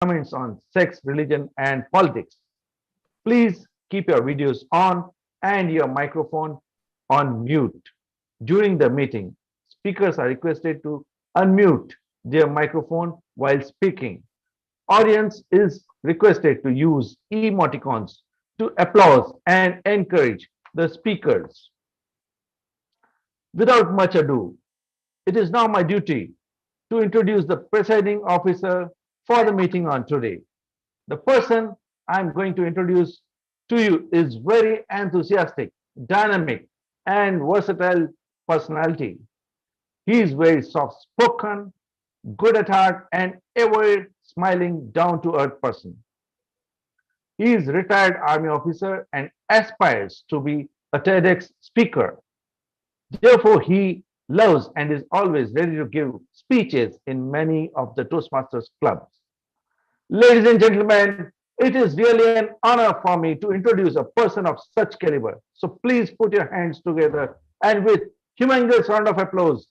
comments on sex, religion, and politics. Please keep your videos on and your microphone on mute. During the meeting, speakers are requested to unmute their microphone while speaking. Audience is requested to use emoticons to applause and encourage the speakers. Without much ado, it is now my duty to introduce the presiding officer for the meeting on today. The person I'm going to introduce to you is very enthusiastic, dynamic, and versatile personality. He is very soft spoken, good at heart, and ever smiling, down to earth person. He is retired army officer and aspires to be a TEDx speaker. Therefore, he loves and is always ready to give speeches in many of the Toastmasters clubs. Ladies and gentlemen, it is really an honor for me to introduce a person of such caliber. So please put your hands together and with humongous round of applause,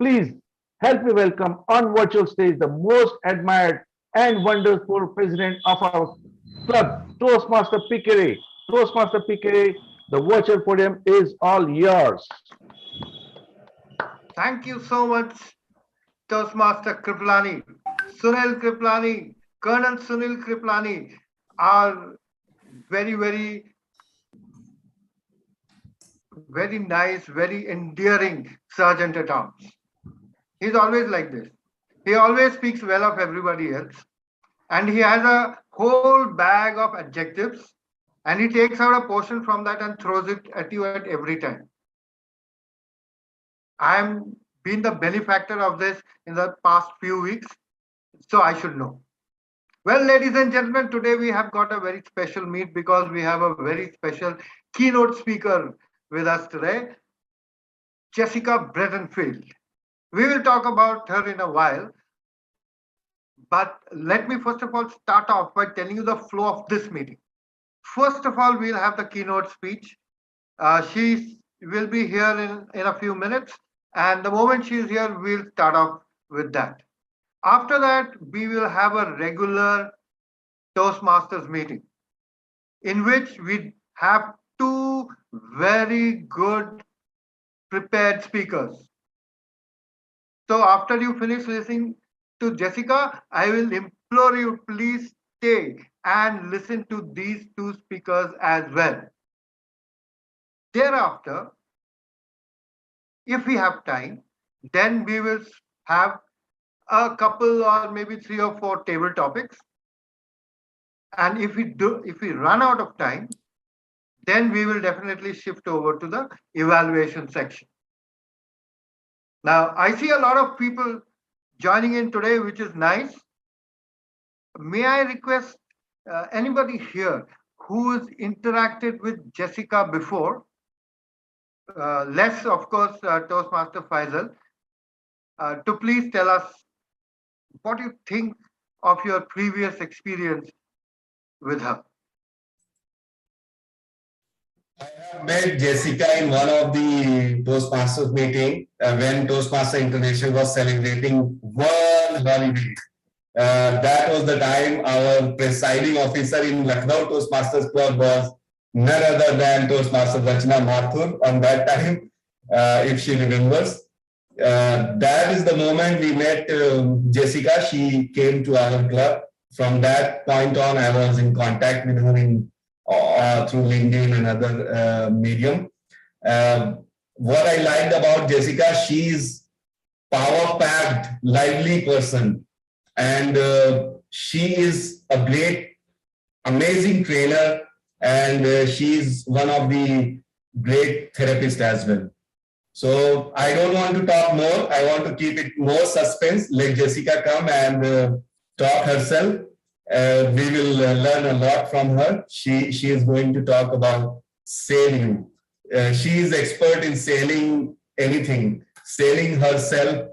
please help me welcome on virtual stage the most admired and wonderful president of our club, Toastmaster Pikere. Toastmaster Pikere, the virtual podium is all yours. Thank you so much, Toastmaster Kriplani. Sunil Kriplani, Colonel Sunil Kriplani are very nice, very endearing sergeant at arms. He's always like this. He always speaks well of everybody else. And he has a whole bag of adjectives and he takes out a portion from that and throws it at you at every time. I'm been the benefactor of this in the past few weeks, so I should know. Well, ladies and gentlemen, today we have got a very special meet because we have a very special keynote speaker with us today, Jessica Breitenfeld. We will talk about her in a while, but let me first of all start off by telling you the flow of this meeting. First of all, we'll have the keynote speech. She will be here in a few minutes, and the moment she is here, we'll start off with that. After that, we will have a regular Toastmasters meeting in which we have two very good prepared speakers. So after you finish listening to Jessica, I will implore you, please stay and listen to these two speakers as well. Thereafter, if we have time, then we will have a couple or maybe 3 or 4 table topics. And if we run out of time, then we will definitely shift over to the evaluation section. Now, I see a lot of people joining in today, which is nice. May I request anybody here who has interacted with Jessica before, less of course Toastmaster Faisal, to please tell us what you think of your previous experience with her. I have met Jessica in one of the Toastmasters meeting when Toastmaster International was celebrating World Holiday. That was the time our presiding officer in Lucknow Toastmasters Club was none other than Toastmaster Rachna Mathur on that time, if she remembers. That is the moment we met Jessica. She came to our club. From that point on, I was in contact with her through LinkedIn and other medium. What I liked about Jessica, she's power-packed, lively person. And she is a great, amazing trainer. And she's one of the great therapists as well. So I don't want to talk more. I want to keep it more suspense. Let Jessica come and talk herself. We will learn a lot from her. She is going to talk about sailing. She is expert in sailing anything. Sailing herself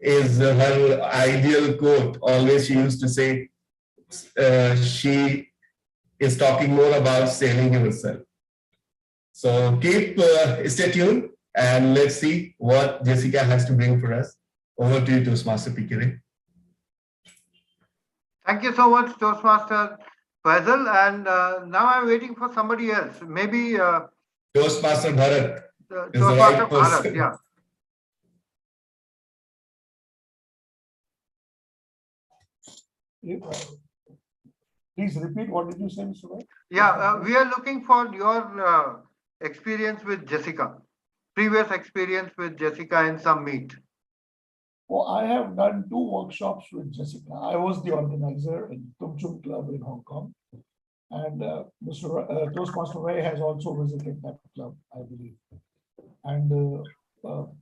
is her ideal quote. Always she used to say, she is talking more about sailing herself. So stay tuned and let's see what Jessica has to bring for us. Over to you, Toastmaster Pikere. Thank you so much, Toastmaster Faisal. And now I'm waiting for somebody else. Maybe Toastmaster Bharat is the Toastmaster right Bharat. person. Yeah. Please repeat, what did you say, Mr. Rai? Yeah, we are looking for your experience with Jessica, previous experience with Jessica in some meet. Oh, I have done 2 workshops with Jessica. I was the organizer in Tum Chum Club in Hong Kong. And Toastmaster Ray has also visited that club, I believe. And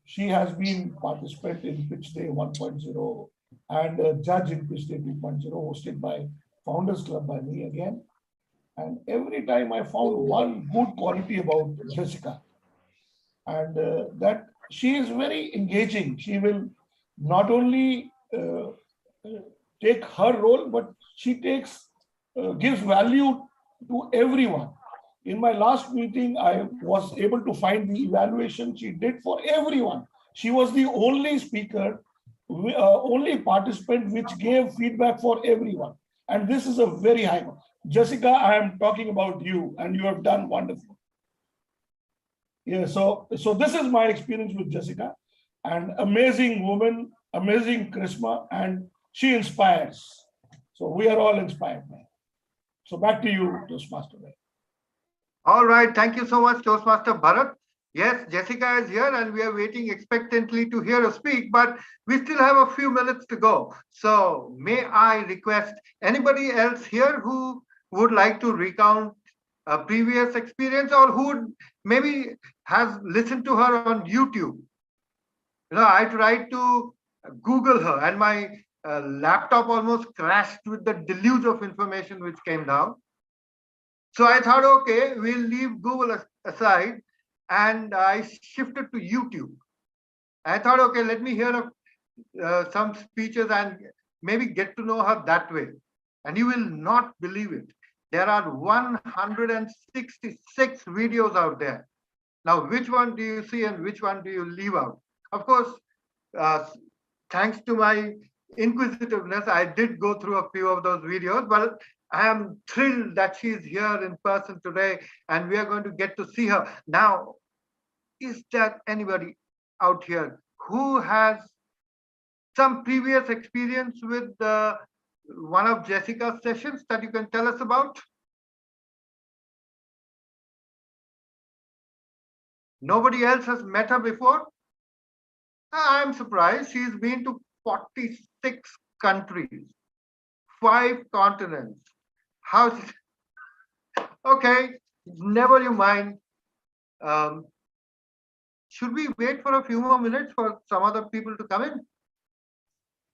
she has been participant in Pitch Day 1.0 and a judge in Pitch Day 2.0, hosted by Founders Club by me again. And every time I found one good quality about Jessica, and that she is very engaging. She will not only take her role, but she gives value to everyone. In my last meeting, I was able to find the evaluation she did for everyone. She was the only speaker, only participant which gave feedback for everyone. And this is a very high one. Jessica, I am talking about you, and you have done wonderful. Yeah, so this is my experience with Jessica, an amazing woman, amazing charisma, and she inspires. So we are all inspired, man. So back to you, Toastmaster. All right. Thank you so much, Toastmaster Bharat. Yes, Jessica is here and we are waiting expectantly to hear her speak, but we still have a few minutes to go. So may I request anybody else here who would like to recount a previous experience or who maybe has listened to her on YouTube? You know, I tried to Google her and my laptop almost crashed with the deluge of information which came down. So I thought, okay, we'll leave Google aside, and I shifted to YouTube. I thought, okay, let me hear some speeches and maybe get to know her that way. And you will not believe it. There are 166 videos out there. Now, which one do you see and which one do you leave out? Of course, thanks to my inquisitiveness, I did go through a few of those videos, but I am thrilled that she is here in person today and we are going to get to see her. Now, is there anybody out here who has some previous experience with one of Jessica's sessions that you can tell us about? Nobody else has met her before? I'm surprised. She's been to 46 countries, 5 continents. How's it? Okay, never you mind. Should we wait for a few more minutes for some other people to come in?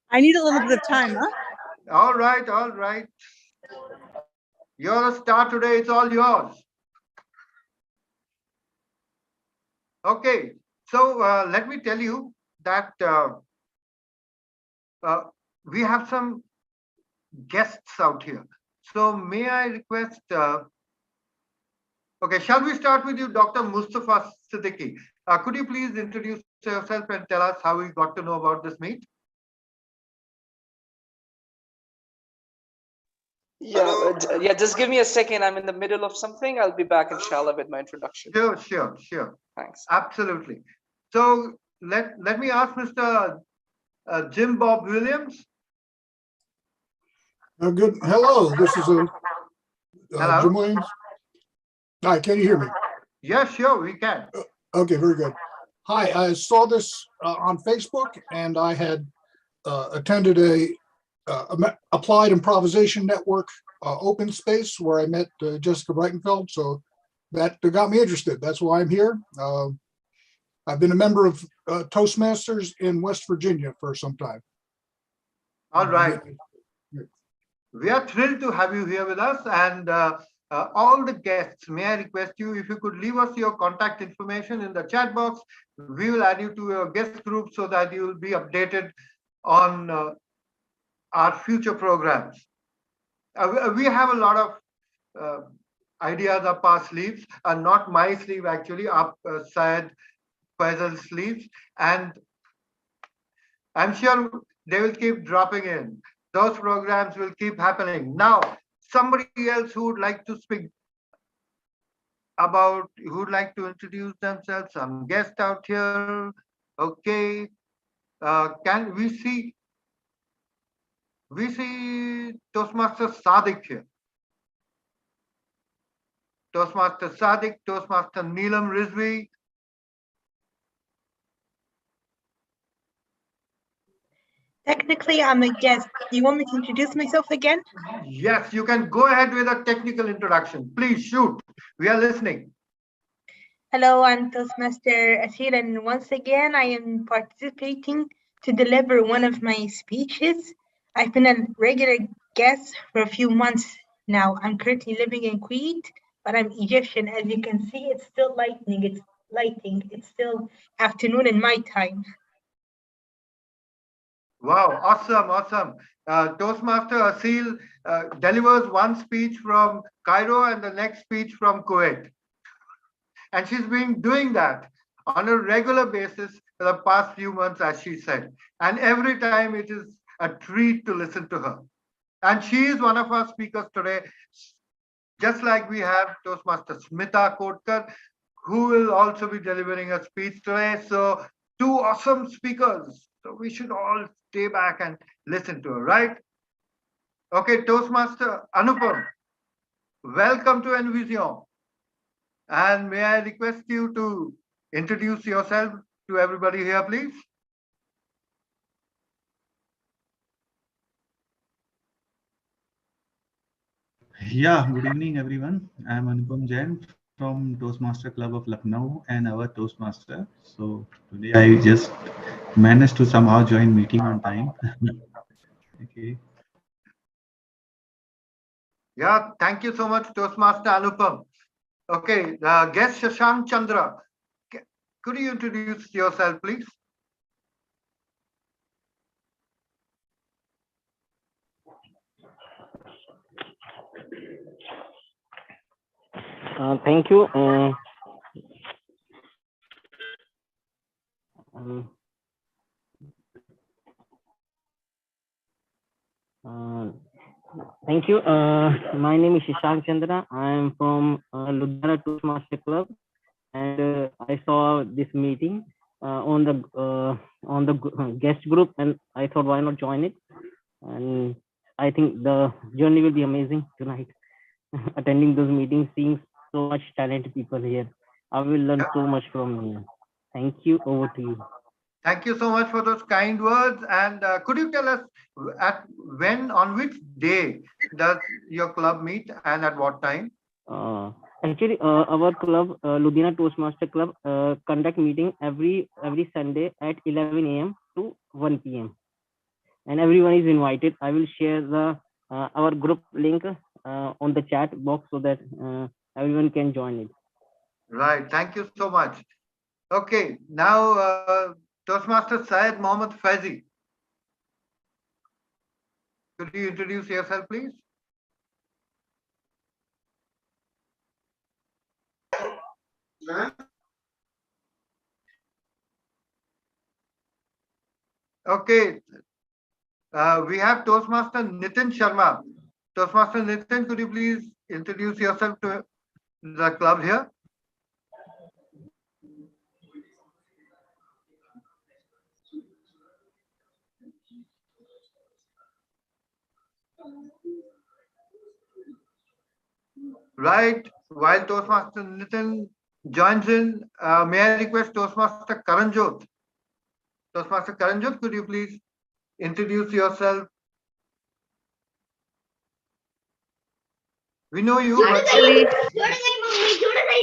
I need a little bit of time, huh? All right, all right. You're a star today. It's all yours. Okay, so let me tell you that we have some guests out here. So may I request, okay, shall we start with you, Dr. Mustafa Siddiqui? Could you please introduce yourself and tell us how you got to know about this meet? Yeah, just give me a second. I'm in the middle of something. I'll be back, inshallah, with my introduction. Sure. Thanks. Absolutely. So let me ask Mr. Jim Bob Williams. Good. Hello, this is Hello. Jim Williams. Hi, can you hear me? Yeah, sure, we can. Okay, very good. Hi, I saw this on Facebook and I had attended a Applied Improvisation Network open space where I met Jessica Breitenfeld. So that got me interested. That's why I'm here. I've been a member of Toastmasters in West Virginia for some time. All right. We are thrilled to have you here with us, and all the guests, may I request you, if you could leave us your contact information in the chat box, we will add you to your guest group so that you will be updated on our future programs. We have a lot of ideas up our sleeves, not my sleeve actually, up Syed Faisal's sleeves, and I'm sure they will keep dropping in. Those programs will keep happening. Now, somebody else who would like to speak about, who would like to introduce themselves, some guest out here. Okay. Can we see Toastmaster Sadiq here. Toastmaster Sadiq, Toastmaster Neelam Rizvi. Technically, I'm a guest. Do you want me to introduce myself again? Yes, you can go ahead with a technical introduction. Please shoot. We are listening. Hello, I'm Toastmaster Asir, and once again, I am participating to deliver one of my speeches. I've been a regular guest for a few months now. I'm currently living in Kuwait, but I'm Egyptian. As you can see, it's still lightning. It's lighting. It's still afternoon in my time. Wow, awesome, awesome. Toastmaster Asil delivers one speech from Cairo and the next speech from Kuwait. And she's been doing that on a regular basis for the past few months, as she said. And every time it is a treat to listen to her. And she is one of our speakers today, just like we have Toastmaster Smita Kotkar, who will also be delivering a speech today. So two awesome speakers. So we should all stay back and listen to her, right? Okay, Toastmaster Anupam, welcome to NVezion. And may I request you to introduce yourself to everybody here, please? Yeah, good evening, everyone. I'm Anupam Jain from Toastmaster Club of Lucknow and our Toastmaster. So today I just managed to somehow join meeting on time. Okay. Yeah, thank you so much, Toastmaster Anupam. Okay, guest Shashank Chandra. Could you introduce yourself, please? Thank you. Thank you. My name is Shashank Chandra. I am from Ludhiana Toastmaster Club, and I saw this meeting on the guest group, and I thought, why not join it? And I think the journey will be amazing tonight. Attending those meetings, seeing so much talented people here, I will learn so much from here. Thank you. Over to you. Thank you so much for those kind words. And could you tell us on which day does your club meet and at what time? Actually, our club, Ludhiana Toastmaster Club, conduct meeting every Sunday at 11 a.m. to 1 p.m. and everyone is invited. I will share the our group link on the chat box so that everyone can join it. Right. Thank you so much. Okay. Now, Toastmaster Syed Mohammed Faizi. Could you introduce yourself, please? Okay. We have Toastmaster Nitin Sharma. Toastmaster Nitin, could you please introduce yourself to the club here? Right. While Toastmaster Nitin joins in, may I request Toastmaster Karanjot? Toastmaster Karanjot, could you please introduce yourself? We know you.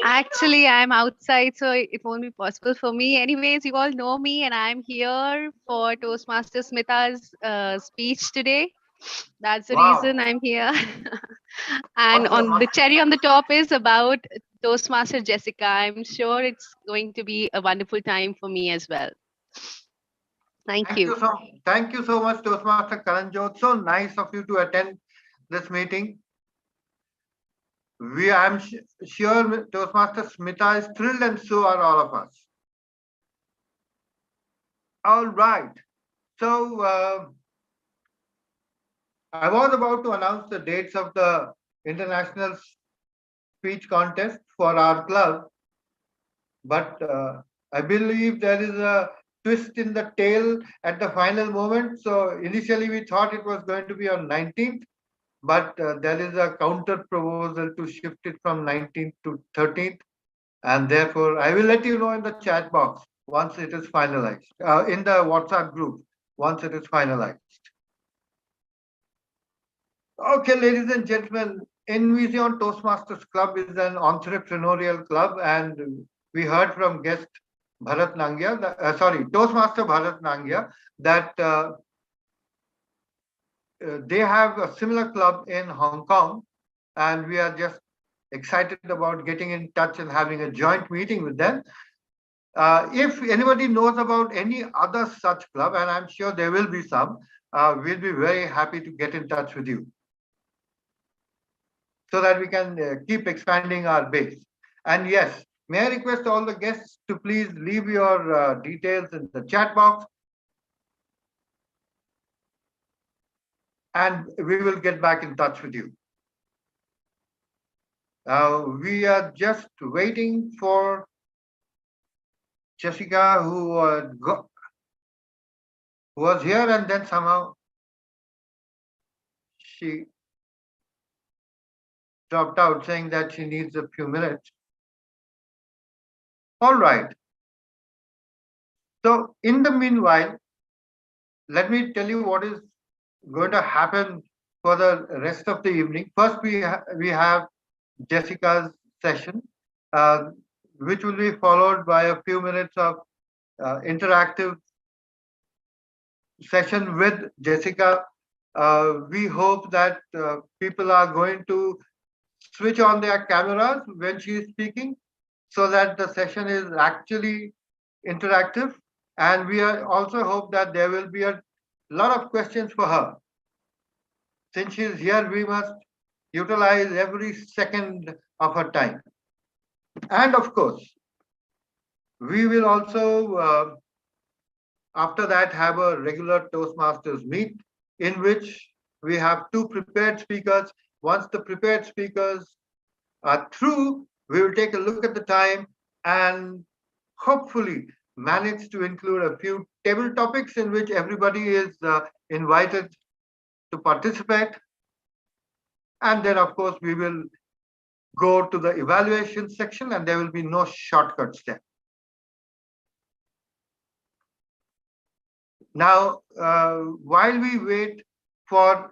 Actually, I'm outside, so it won't be possible for me. Anyways, you all know me, and I'm here for Toastmaster Smita's speech today. That's the reason I'm here. And on the cherry on the top is about Toastmaster Jessica. I'm sure it's going to be a wonderful time for me as well. Thank you. Thank you so much, Toastmaster Karanjot. So nice of you to attend this meeting. I'm sure Toastmaster Smita is thrilled, and so are all of us. All right. So I was about to announce the dates of the international speech contest for our club, but I believe there is a twist in the tail at the final moment. So initially we thought it was going to be on 19th, but there is a counter proposal to shift it from 19th to 13th. And therefore, I will let you know in the chat box once it is finalized, in the WhatsApp group, once it is finalized. Okay, ladies and gentlemen, NVezion Toastmasters Club is an entrepreneurial club, and we heard from guest Bharat Nangia, Toastmaster Bharat Nangia, that they have a similar club in Hong Kong, and we are just excited about getting in touch and having a joint meeting with them. If anybody knows about any other such club, and I'm sure there will be some, we'll be very happy to get in touch with you so that we can keep expanding our base. And yes, may I request all the guests to please leave your details in the chat box, and we will get back in touch with you. We are just waiting for Jessica, who was here, and then somehow she dropped out, saying that she needs a few minutes. All right. So in the meanwhile, let me tell you what is going to happen for the rest of the evening. First, we have Jessica's session, which will be followed by a few minutes of interactive session with Jessica. We hope that people are going to switch on their cameras when she is speaking, so that the session is actually interactive. And we also hope that there will be a lot of questions for her. Since she is here, we must utilize every second of her time. And of course, we will also, after that, have a regular Toastmasters meet in which we have two prepared speakers. Once the prepared speakers are through, we will take a look at the time and hopefully manage to include a few table topics in which everybody is invited to participate. And then, of course, we will go to the evaluation section, and there will be no shortcuts there. Now, while we wait for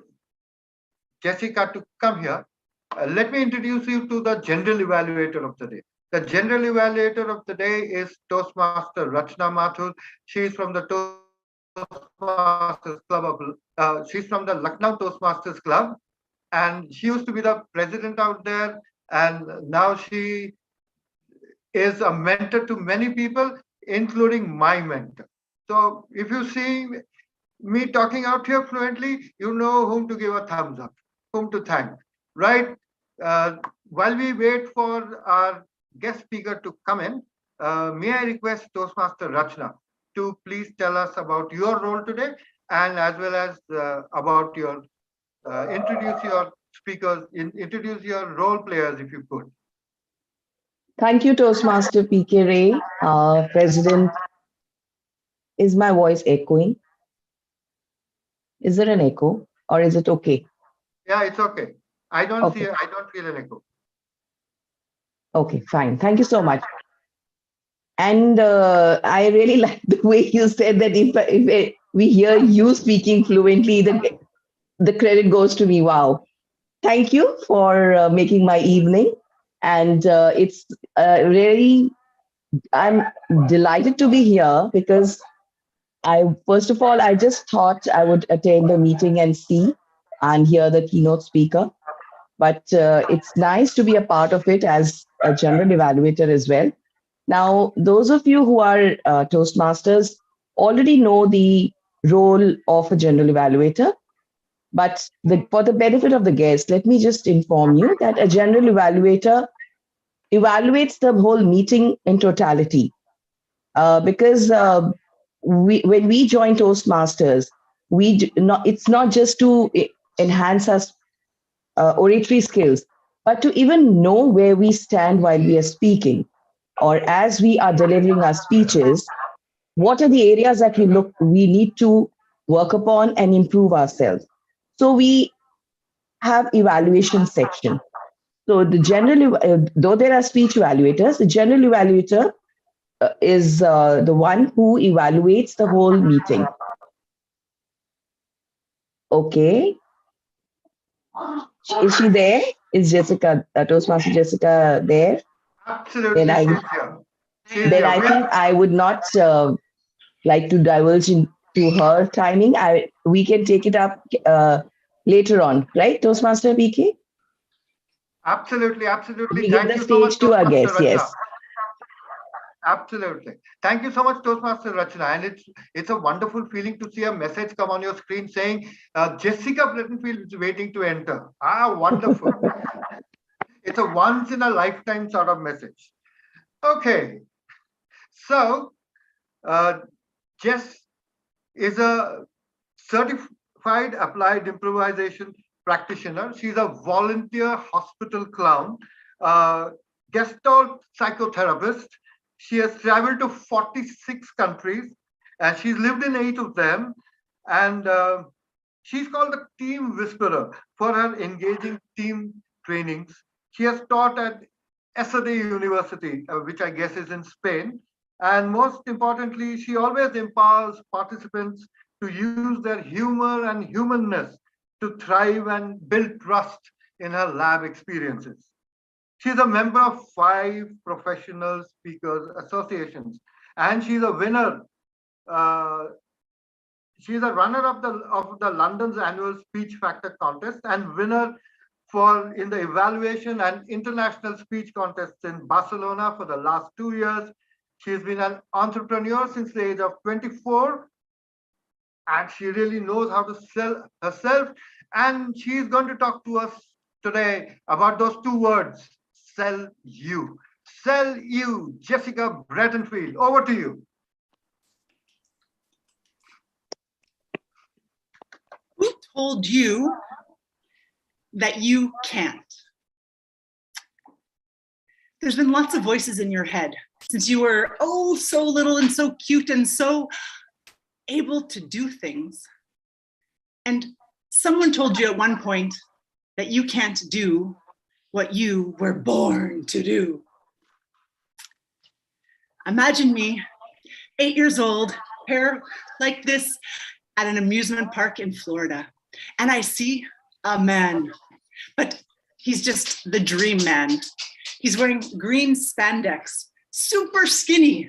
Jessica to come here, let me introduce you to the general evaluator of the day. The general evaluator of the day is Toastmaster Rachna Mathur. She is from the Toastmasters Club of, she's from the Lucknow Toastmasters Club, and she used to be the president out there, and now she is a mentor to many people, including my mentor. So if you see me talking out here fluently, you know whom to give a thumbs up, whom to thank, right? While we wait for our guest speaker to come in, may I request Toastmaster Rachna to please tell us about your role today, and as well as about your, introduce your speakers, introduce your role players, if you could. Thank you, Toastmaster PK Ray. President, is my voice echoing? Is there an echo, or is it okay? Yeah, it's okay. I don't Okay. I don't feel an echo. Okay, fine. Thank you so much. And I really like the way you said that if we hear you speaking fluently, the credit goes to me. Wow. Thank you for making my evening. And it's really, I'm delighted to be here because first of all, I just thought I would attend the meeting and see and hear the keynote speaker. But it's nice to be a part of it as a general evaluator as well. Now, those of you who are Toastmasters already know the role of a general evaluator. But for the benefit of the guests, let me just inform you that a general evaluator evaluates the whole meeting in totality. Because when we join Toastmasters, it's not just to enhance our oratory skills, but to even know where we stand while we are speaking, or as we are delivering our speeches, what are the areas that we need to work upon and improve ourselves. So we have evaluation section. So the general, though there are speech evaluators, the general evaluator is the one who evaluates the whole meeting. Okay. Is she there? Is Jessica, Toastmaster Jessica there? Absolutely, Then she's here. then I think I would not like to divulge into her timing. We can take it up later on, right, Toastmaster BK? Absolutely, absolutely. We give Thank the you so much, stage to our Toastmaster guest, Rachna. yes. Absolutely. Thank you so much, Toastmaster Rachna. And it's a wonderful feeling to see a message come on your screen saying Jessica Breitenfeld is waiting to enter. Ah, wonderful. It's a once in a lifetime sort of message. Okay. So, Jess is a certified applied improvisation practitioner. She's a volunteer hospital clown, Gestalt psychotherapist. She has traveled to 46 countries and she's lived in 8 of them. And she's called the team whisperer for her engaging team trainings. She has taught at SAD University, which I guess is in Spain. And most importantly, she always empowers participants to use their humor and humanness to thrive and build trust in her lab experiences. She's a member of 5 professional speakers associations, and she's a winner. She's a runner of the London's annual Speech Factor contest and winner in the evaluation and international speech contests in Barcelona for the last 2 years. She's been an entrepreneur since the age of 24, and she really knows how to sell herself. And she's going to talk to us today about those 2 words, sell you. Sell you, Jessica Breitenfeld. Over to you. Who told you that you can't? There's been lots of voices in your head since you were so little and so cute and so able to do things. And someone told you at one point that you can't do what you were born to do. Imagine me, 8 years old, hair like this at an amusement park in Florida. And I see a man, but he's just the dream man. He's wearing green spandex, super skinny,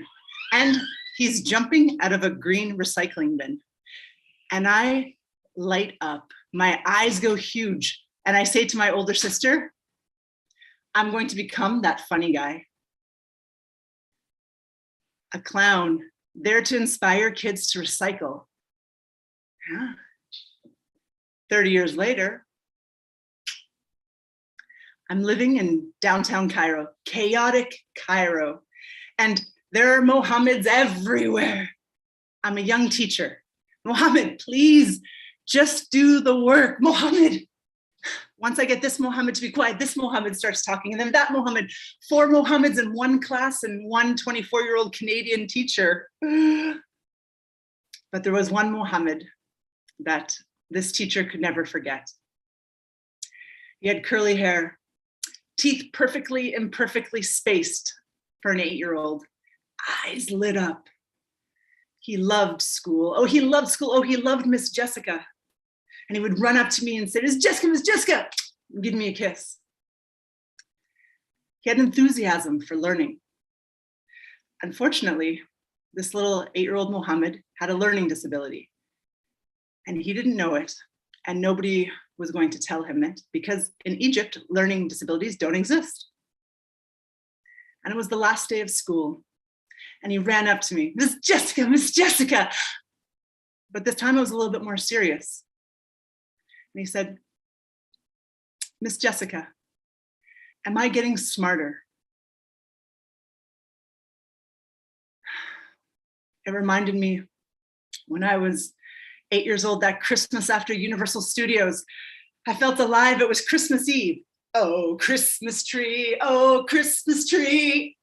and he's jumping out of a green recycling bin. And I light up, my eyes go huge, and I say to my older sister, I'm going to become that funny guy. A clown, there to inspire kids to recycle. Yeah. 30 years later, I'm living in downtown Cairo, chaotic Cairo, and there are Mohammeds everywhere. I'm a young teacher. Mohammed, please just do the work. Mohammed. Once I get this Mohammed to be quiet, this Mohammed starts talking, and then that Mohammed, 4 Mohammeds in one class and one 24-year-old Canadian teacher. But there was one Mohammed that this teacher could never forget. He had curly hair, teeth perfectly imperfectly spaced for an 8-year-old, eyes lit up. He loved school. Oh, he loved school. Oh, he loved Miss Jessica. And he would run up to me and say, Miss Jessica, and give me a kiss. He had enthusiasm for learning. Unfortunately, this little 8-year-old Mohammed had a learning disability. And he didn't know it, and nobody was going to tell him it, because in Egypt, learning disabilities don't exist. And it was the last day of school, and he ran up to me, Miss Jessica. But this time it was a little bit more serious. And he said, Miss Jessica, am I getting smarter? It reminded me when I was 8 years old, that Christmas after Universal Studios, I felt alive. It was Christmas Eve. Oh, Christmas tree. Oh, Christmas tree.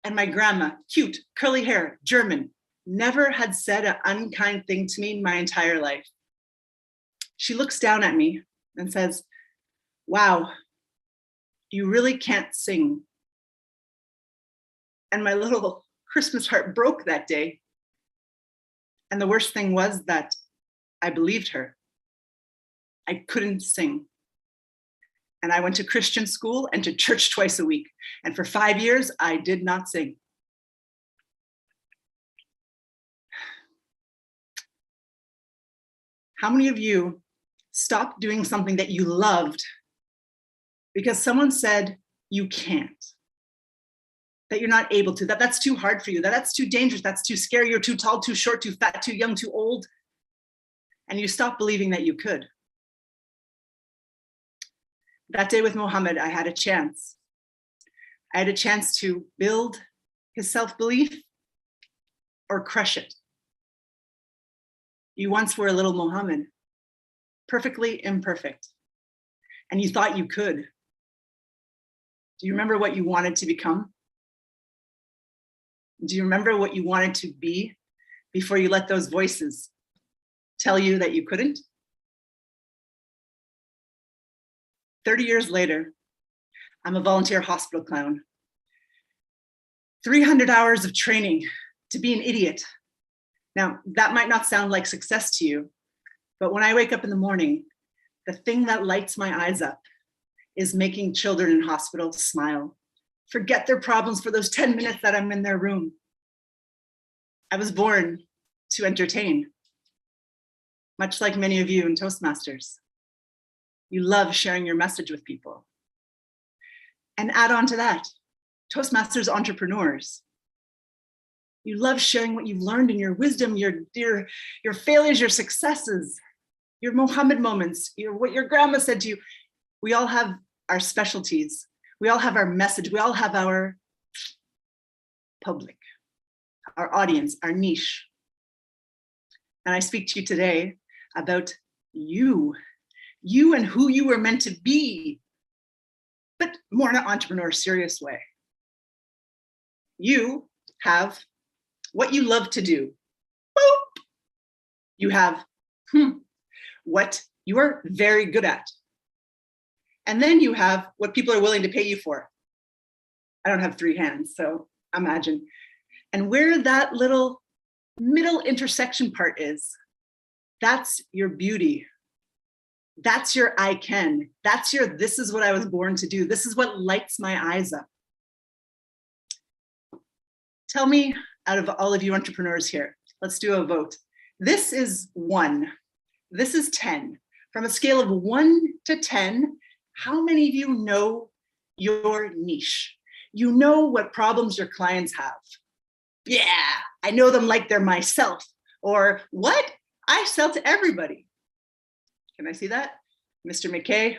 And my grandma, cute, curly hair, German, never had said an unkind thing to me in my entire life. She looks down at me and says, wow, you really can't sing. And my little Christmas heart broke that day. And the worst thing was that I believed her. I couldn't sing. And I went to Christian school and to church twice a week. And for 5 years, I did not sing. How many of you stopped doing something that you loved because someone said you can't, that you're not able to, that that's too hard for you, that that's too dangerous, that's too scary, you're too tall, too short, too fat, too young, too old, and you stopped believing that you could? That day with Mohammed, I had a chance. I had a chance to build his self-belief or crush it. You once were a little Mohammed, perfectly imperfect, and you thought you could. Do you remember what you wanted to become? Do you remember what you wanted to be before you let those voices tell you that you couldn't? 30 years later, I'm a volunteer hospital clown. 300 hours of training to be an idiot. Now, that might not sound like success to you, but when I wake up in the morning, the thing that lights my eyes up is making children in hospitals smile, forget their problems for those 10 minutes that I'm in their room. I was born to entertain, much like many of you in Toastmasters. You love sharing your message with people. And add on to that, Toastmasters entrepreneurs. You love sharing what you've learned and your wisdom, your failures, your successes, your Mohammed moments, what your grandma said to you. We all have our specialties. We all have our message. We all have our public, our audience, our niche. And I speak to you today about you and who you were meant to be, but more in an entrepreneur serious way. You have what you love to do. Boop. You have what you are very good at. And then you have what people are willing to pay you for. I don't have 3 hands, so imagine. And where that little middle intersection part is, that's your beauty. That's your I can. That's your this is what I was born to do. This is what lights my eyes up. Tell me, out of all of you entrepreneurs here, let's do a vote. This is 1. This is 10. From a scale of 1 to 10, how many of you know your niche? You know what problems your clients have. Yeah, I know them like they're myself. Or what? I sell to everybody. Can I see that? Mr. McKay,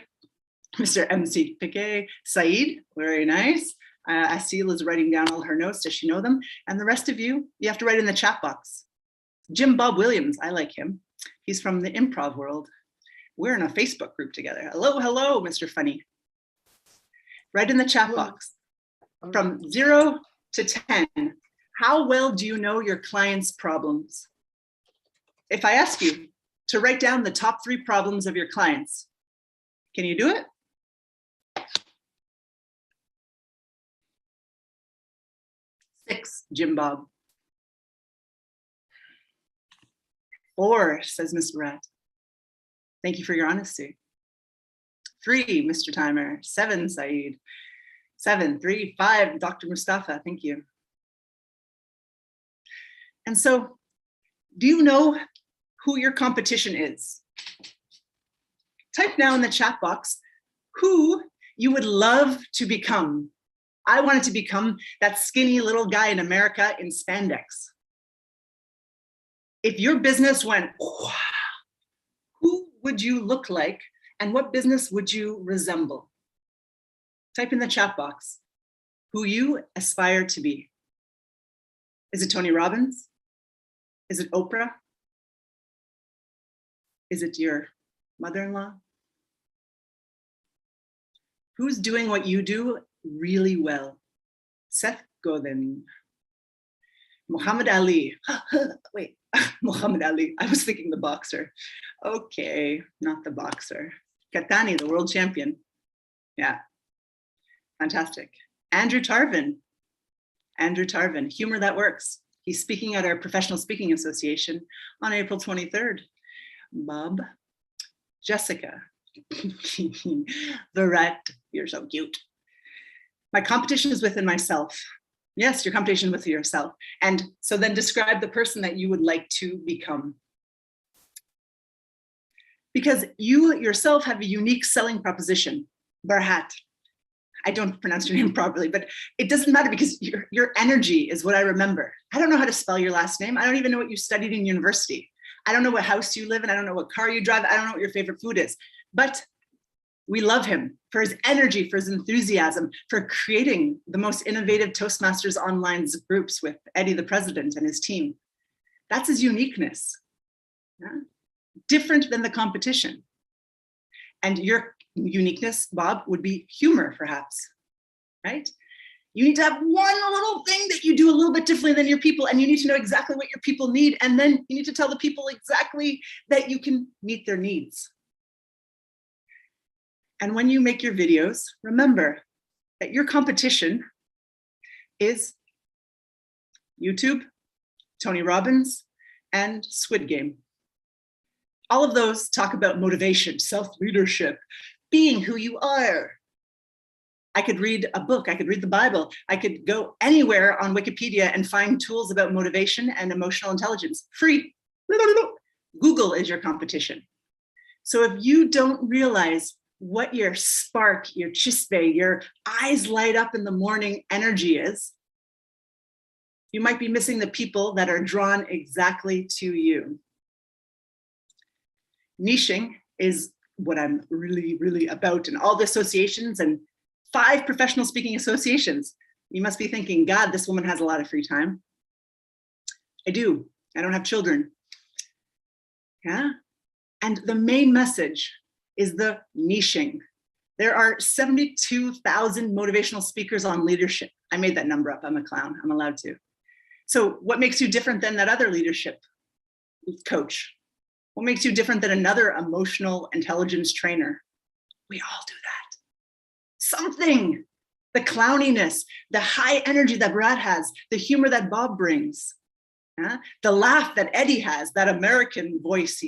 Mr. MC McKay, Saeed, very nice. Asil is writing down all her notes. Does she know them? And the rest of you, you have to write in the chat box. Jim Bob Williams, I like him. He's from the improv world. We're in a Facebook group together. Hello, hello, Mr. Funny. Write in the chat box. From 0 to 10, how well do you know your clients' problems? If I ask you to write down the top 3 problems of your clients, can you do it? Six, Jim Bob. 4, says Mr. Rat. Thank you for your honesty. 3, Mr. Timer. 7, Saeed. 7, 3, 5, Dr. Mustafa. Thank you. And so, do you know who your competition is? Type now in the chat box who you would love to become. I wanted to become that skinny little guy in America in spandex. If your business went, wow, who would you look like and what business would you resemble? Type in the chat box who you aspire to be. Is it Tony Robbins? Is it Oprah? Is it your mother-in-law? Who's doing what you do really well? Seth Godin. Muhammad Ali. Wait, Muhammad Ali. I was thinking the boxer. Okay, not the boxer. Katani, the world champion. Yeah, fantastic. Andrew Tarvin. Andrew Tarvin, Humor That Works. He's speaking at our Professional Speaking Association on April 23rd. Bob. Jessica. Verette, you're so cute. My competition is within myself. Yes, your competition with yourself. And so then describe the person that you would like to become. Because you yourself have a unique selling proposition. Barhat. I don't pronounce your name properly, but it doesn't matter because your energy is what I remember. I don't know how to spell your last name. I don't even know what you studied in university. I don't know what house you live in. I don't know what car you drive. I don't know what your favorite food is. But we love him for his energy, for his enthusiasm, for creating the most innovative Toastmasters online groups with Eddie, the president, and his team. That's his uniqueness. Yeah? Different than the competition. And your uniqueness, Bob, would be humor, perhaps, right? You need to have one little thing that you do a little bit differently than your people, and you need to know exactly what your people need, and then you need to tell the people exactly that you can meet their needs. And when you make your videos, remember that your competition is YouTube, Tony Robbins, and Squid Game. All of those talk about motivation, self-leadership, being who you are. I could read a book, I could read the Bible, I could go anywhere on Wikipedia and find tools about motivation and emotional intelligence, free. Google is your competition. So if you don't realize what your spark, your chispe, your eyes light up in the morning energy is, you might be missing the people that are drawn exactly to you. Niching is what I'm really, really about in all the associations and 5 professional speaking associations. You must be thinking, God, this woman has a lot of free time. I do. I don't have children. Yeah. And the main message is the niching. There are 72,000 motivational speakers on leadership. I made that number up. I'm a clown. I'm allowed to. So what makes you different than that other leadership coach? What makes you different than another emotional intelligence trainer? We all do that. Something. The clowniness, the high energy that Brad has, the humor that Bob brings, the laugh that Eddie has, that American voice.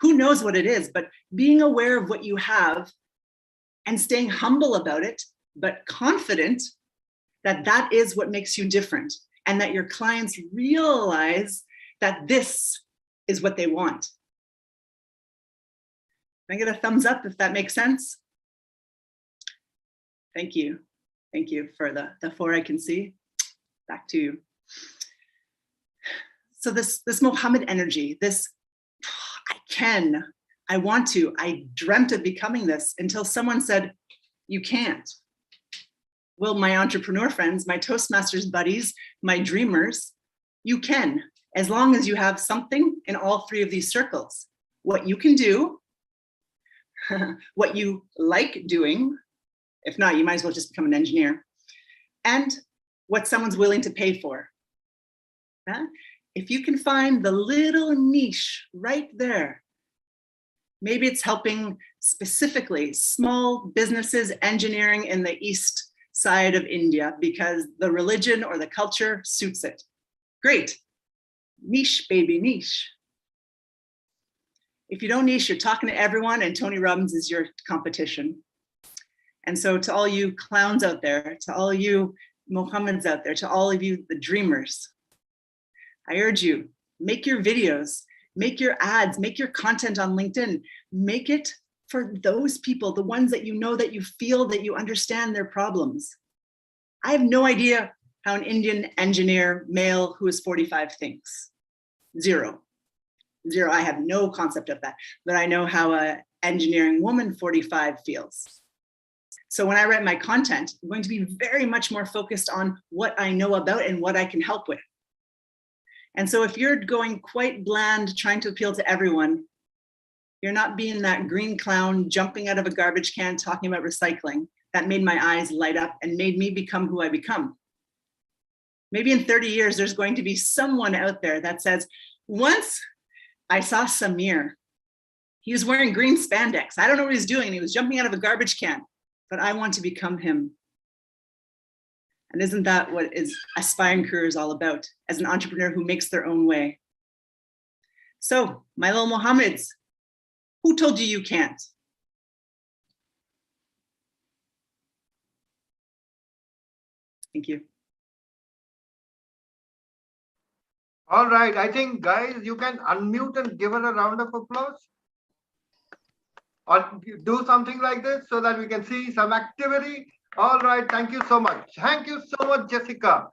Who knows what it is, but being aware of what you have and staying humble about it, but confident that that is what makes you different and that your clients realize that this is what they want. Can I get a thumbs up if that makes sense? Thank you. Thank you for the 4 I can see. Back to you. So this Mohammed energy, this I want to, I dreamt of becoming this until someone said, you can't. Well, my entrepreneur friends, my Toastmasters buddies, my dreamers, you can, as long as you have something in all 3 of these circles. What you can do, what you like doing, if not, you might as well just become an engineer, and what someone's willing to pay for. If you can find the little niche right there, maybe it's helping specifically small businesses, engineering in the east side of India because the religion or the culture suits it. Great. Niche, baby, niche. If you don't niche, you're talking to everyone and Tony Robbins is your competition. And so to all you clowns out there, to all you Mohammeds out there, to all of you, the dreamers, I urge you, make your videos, make your ads, make your content on LinkedIn, make it for those people, the ones that you know, that you feel, that you understand their problems. I have no idea how an Indian engineer male who is 45 thinks. Zero. I have no concept of that, but I know how an engineering woman 45 feels. So when I write my content, I'm going to be very much more focused on what I know about and what I can help with. And so if you're going quite bland, trying to appeal to everyone, you're not being that green clown jumping out of a garbage can talking about recycling. that made my eyes light up and made me become who I become. Maybe in 30 years, there's going to be someone out there that says, once I saw Samir, he was wearing green spandex. I don't know what he's doing. And he was jumping out of a garbage can, but I want to become him. And isn't that what aspiring career is all about, as an entrepreneur who makes their own way? So, my little Mohammeds, who told you you can't? Thank you. All right, I think guys, you can unmute and give her a round of applause. Or do something like this so that we can see some activity. All right, thank you so much. Thank you so much, Jessica,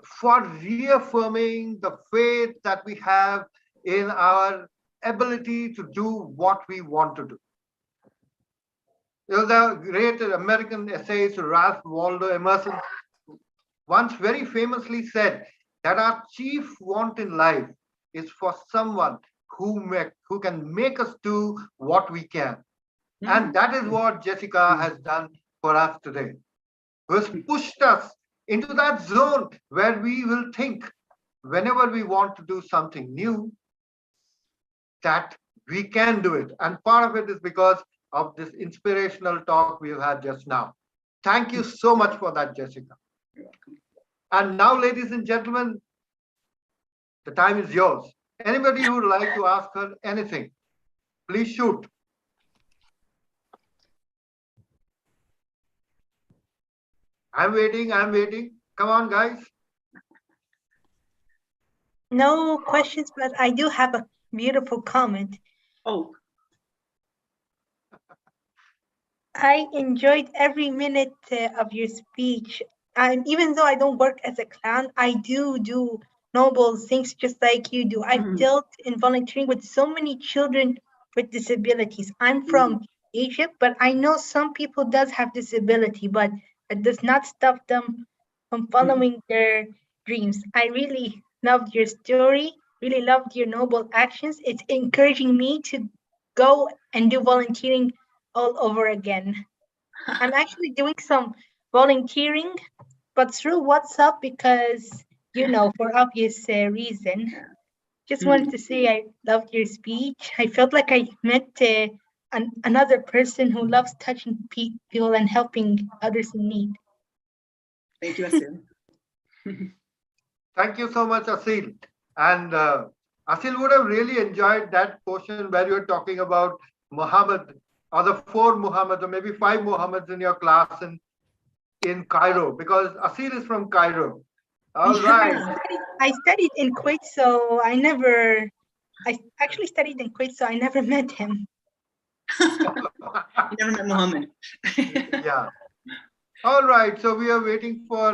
for reaffirming the faith that we have in our ability to do what we want to do. There was a great American essayist, Ralph Waldo Emerson, once very famously said that our chief want in life is for someone who can make us do what we can. And that is what Jessica has done for us today. Who has pushed us into that zone where we will think whenever we want to do something new, that we can do it. And part of it is because of this inspirational talk we've had just now. Thank you so much for that, Jessica. You're welcome. And now, ladies and gentlemen, the time is yours. Anybody who would like to ask her anything, please shoot. I'm waiting. Come on, guys. No questions, but I do have a beautiful comment. Oh. I enjoyed every minute of your speech. And even though I don't work as a clown, I do noble things just like you do. I've dealt in volunteering with so many children with disabilities. I'm from Egypt, but I know some people does have disability, but it does not stop them from following their dreams. I really loved your story, really loved your noble actions. It's encouraging me to go and do volunteering all over again. I'm actually doing some volunteering, but through WhatsApp because, for obvious reason. Just wanted to say I loved your speech. I felt like I met another person who loves touching people and helping others in need. Thank you, Asil. Thank you so much, Asil. And Asil would have really enjoyed that portion where you were talking about Muhammad, or the 4 Muhammads, or maybe 5 Muhammads in your class in Cairo, because Asil is from Cairo. All right. I studied in Kuwait, so I actually studied in Kuwait, so I never met him. You never met Muhammad. Yeah. All right. So we are waiting for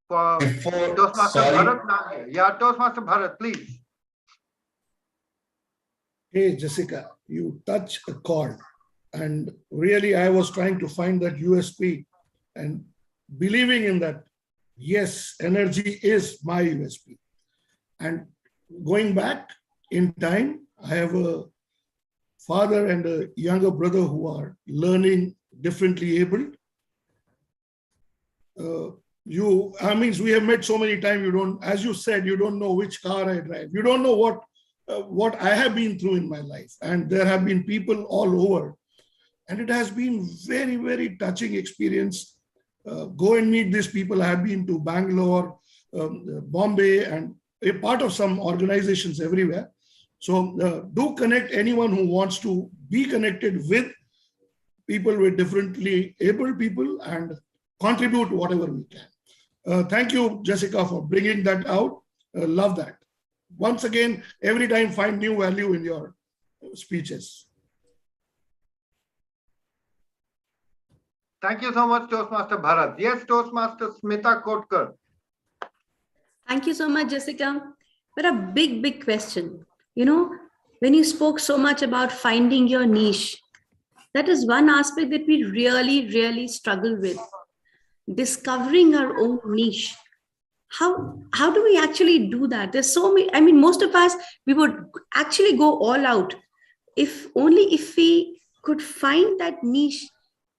Toastmaster Bharat now here. Yeah, Toastmaster Bharat, please. Hey, Jessica, you touch a chord. And really, I was trying to find that USP and believing in that. Yes, energy is my USP. And going back in time, I have a father and a younger brother who are learning differently abled. We have met so many times, as you said, you don't know which car I drive. You don't know what I have been through in my life. And there have been people all over. And it has been very, very touching experience. Go and meet these people. I have been to Bangalore, Bombay, and a part of some organizations everywhere. So do connect anyone who wants to be connected with people with differently abled people and contribute whatever we can. Thank you, Jessica, for bringing that out. Love that. Once again, every time find new value in your speeches. Thank you so much, Toastmaster Bharat. Yes, Toastmaster Smita Kotkar. Thank you so much, Jessica. But a big question. When you spoke so much about finding your niche, that is one aspect that we really struggle with. Discovering our own niche. How do we actually do that? There's so many, most of us, we would actually go all out if we could find that niche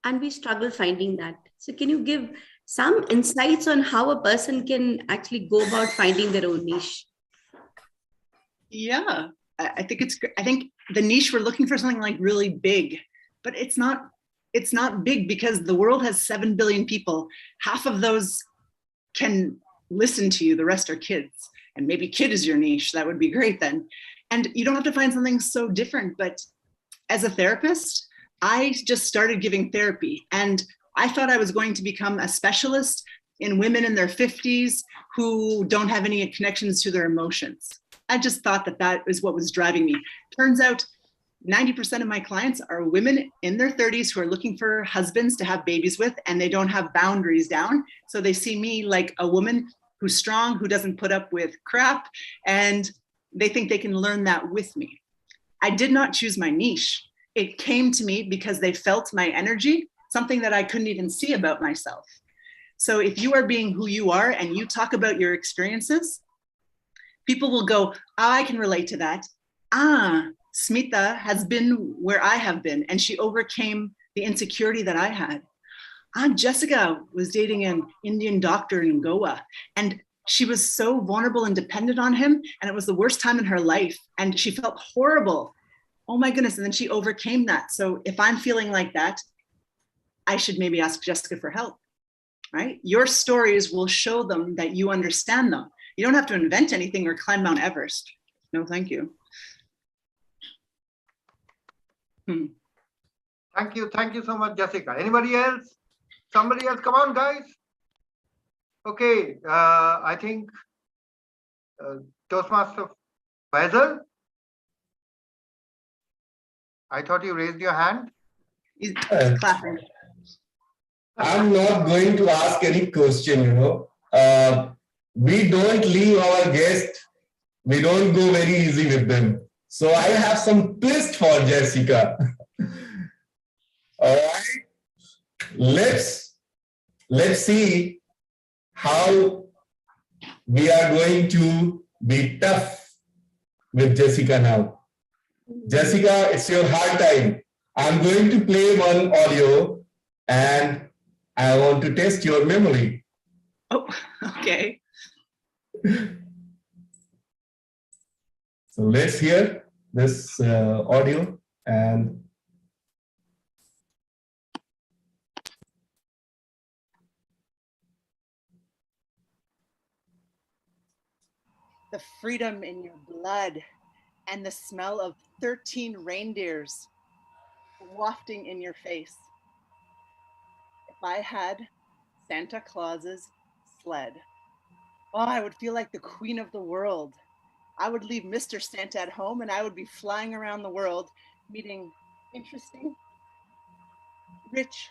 and we struggle finding that. So can you give some insights on how a person can actually go about finding their own niche? Yeah, I think it's great. I think the niche, we're looking for something like really big, but it's not big because the world has 7 billion people. Half of those can listen to you, the rest are kids. And maybe kid is your niche, that would be great then. And you don't have to find something so different, but as a therapist, I just started giving therapy and I thought I was going to become a specialist in women in their 50s who don't have any connections to their emotions. I just thought that that is what was driving me. Turns out 90% of my clients are women in their 30s who are looking for husbands to have babies with, and they don't have boundaries down. So they see me like a woman who's strong, who doesn't put up with crap, and they think they can learn that with me. I did not choose my niche. It came to me because they felt my energy, something that I couldn't even see about myself. So if you are being who you are and you talk about your experiences, people will go, oh, I can relate to that. Smita has been where I have been, and she overcame the insecurity that I had. Jessica was dating an Indian doctor in Goa, and she was so vulnerable and dependent on him, and it was the worst time in her life, and she felt horrible. Oh my goodness, and then she overcame that. So if I'm feeling like that, I should maybe ask Jessica for help, right? Your stories will show them that you understand them. You don't have to invent anything or climb Mount Everest. No, thank you. Thank you. Thank you so much, Jessica. Anybody else? Somebody else? Come on, guys. Okay. I think Toastmaster Faisal. I thought you raised your hand. He's clapping. I'm not going to ask any question, you know. We don't leave our guests. We don't go very easy with them. So I have some twist for Jessica. All right. Let's see how we are going to be tough with Jessica now. Jessica, it's your hard time. I'm going to play one audio and I want to test your memory. Oh, okay. So let's hear this audio and the freedom in your blood and the smell of 13 reindeers wafting in your face. If I had Santa Claus's sled, oh, I would feel like the queen of the world. I would leave Mr. Santa at home and I would be flying around the world, meeting interesting, rich,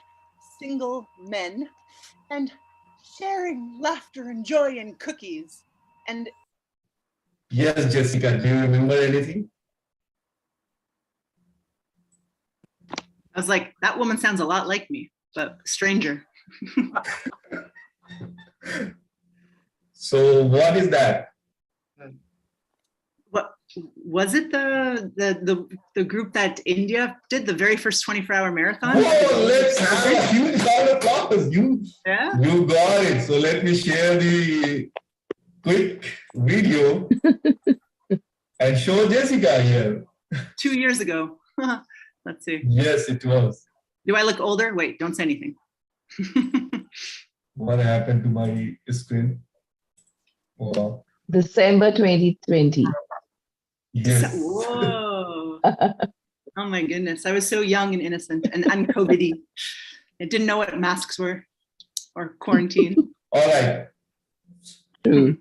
single men and sharing laughter and joy and cookies. And yes, Jessica, do you remember anything? I was like, that woman sounds a lot like me, but stranger. So what is that? What was it? The group that India did, the very first 24-hour marathon? Oh, let's have a huge round of applause. You got it. So let me share the quick video and show Jessica here. 2 years ago. Let's see. Yes, it was. Do I look older? Wait, don't say anything. What happened to my screen? Wow. December 2020. Yes. Whoa. Oh my goodness. I was so young and innocent and un-COVID-y. I didn't know what masks were or quarantine. All right. True.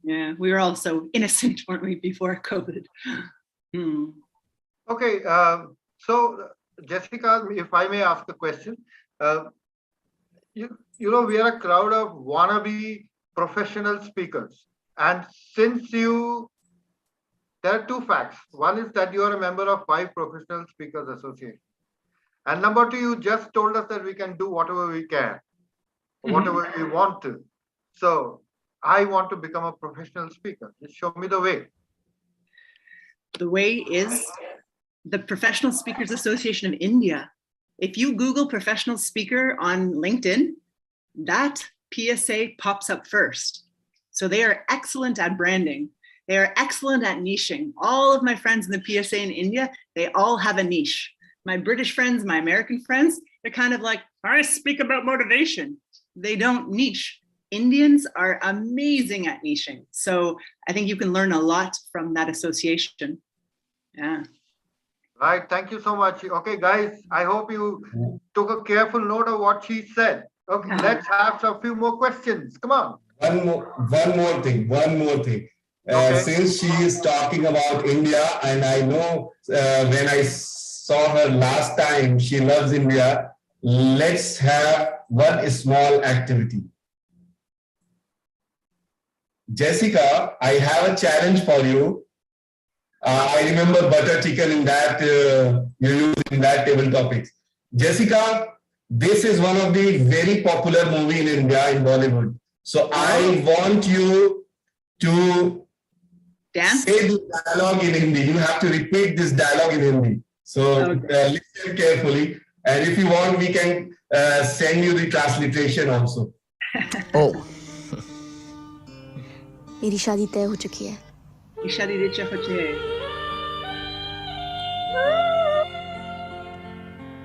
Yeah, we were all so innocent, weren't we, before COVID? Okay. So, Jessica, if I may ask a question, you know, we are a crowd of wannabe professional speakers. And since there are two facts. One is that you are a member of 5 Professional Speakers Association. And number 2, you just told us that we can do whatever we can, whatever we want to. So I want to become a professional speaker. Just show me the way. The way is the Professional Speakers Association of India. If you Google professional speaker on LinkedIn, that PSA pops up first. So they are excellent at branding. They are excellent at niching. All of my friends in the PSA in India, they all have a niche. My British friends, my American friends, they're kind of like, I speak about motivation. They don't niche. Indians are amazing at niching. So I think you can learn a lot from that association. Yeah. Right. Thank you so much. Okay, guys, I hope you took a careful note of what she said. Okay, let's have a few more questions. Come on. One more thing. Since she is talking about India, and I know when I saw her last time, she loves India. Let's have one small activity. Jessica, I have a challenge for you. I remember butter chicken in that you use in that table topics. Jessica, this is one of the very popular movie in India, in Bollywood. So I want you to say the dialogue in Hindi. You have to repeat this dialogue in Hindi. So listen carefully. And if you want, we can send you the transliteration also. Oh. मेरी शादी तय हो चुकी है। शादी तय हो चुकी है।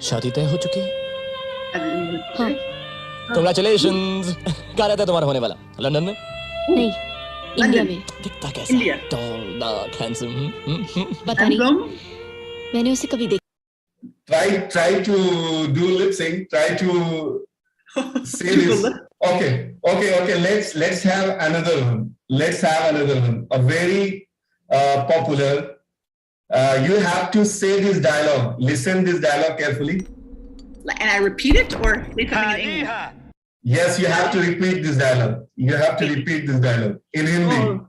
शादी तय हो चुकी है? हाँ। Congratulations! कहाँ रहता है तुम्हारा होने वाला? लंदन में? नहीं, इंडिया में। दिखता कैसा? इंडिया। Tall, dark, handsome. पता नहीं। मैंने उसे कभी देखा। Try to do lip sync. Try to say this. Okay. Let's have another one. A very popular. You have to say this dialogue. Listen this dialogue carefully. And I repeat it, or they coming in English? Yes, you have to repeat this dialogue. You have to repeat this dialogue in Hindi.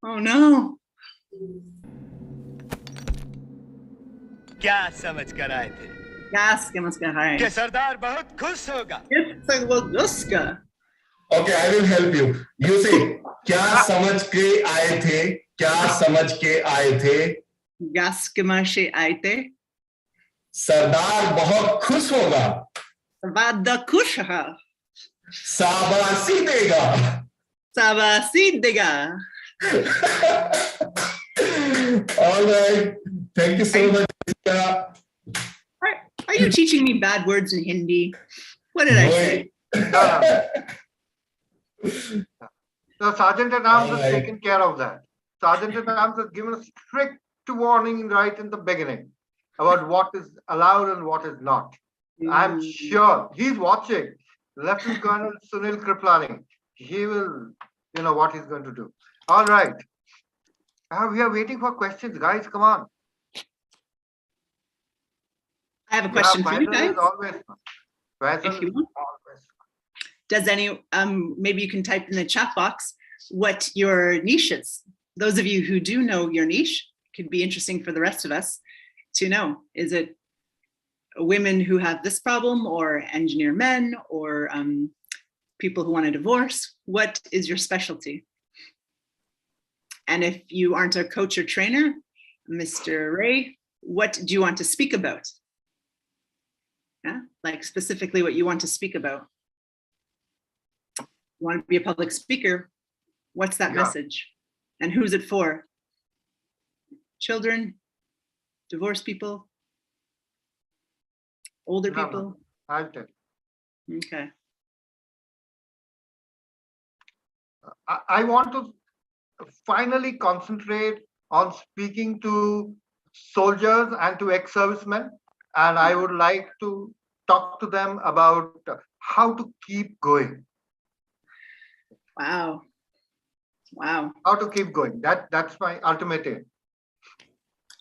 Oh no. क्या समझ कर आए थे? कि सरदार बहुत खुश होगा। Okay, I will help you. You say, क्या समझ के आए थे? क्या समझ के आए थे? सरदार बहुत खुश होगा। शाबाशी देगा। All right. Thank you so much. Are you teaching me bad words in Hindi? What did I say? So Sergeant at Arms has taken care of that. Sergeant at Arms has given a strict warning right in the beginning about what is allowed and what is not. I'm sure he's watching. Lieutenant Colonel Sunil Kriplani. He will, what he's going to do. All right. We are waiting for questions, guys. Come on. I have a question for you guys. If you want. Does maybe you can type in the chat box what your niche is. Those of you who do know your niche, could be interesting for the rest of us to know. Is it women who have this problem, or engineer men, or people who want a divorce? What is your specialty? And if you aren't a coach or trainer, Mr. Ray, what do you want to speak about? Yeah, like specifically what you want to speak about. You want to be a public speaker? What's that message? And who's it for? Children, divorced people, older people? I'll tell you. Okay. I want to finally concentrate on speaking to soldiers and to ex-servicemen, and I would like to talk to them about how to keep going. Wow. How to keep going. That's my ultimate aim.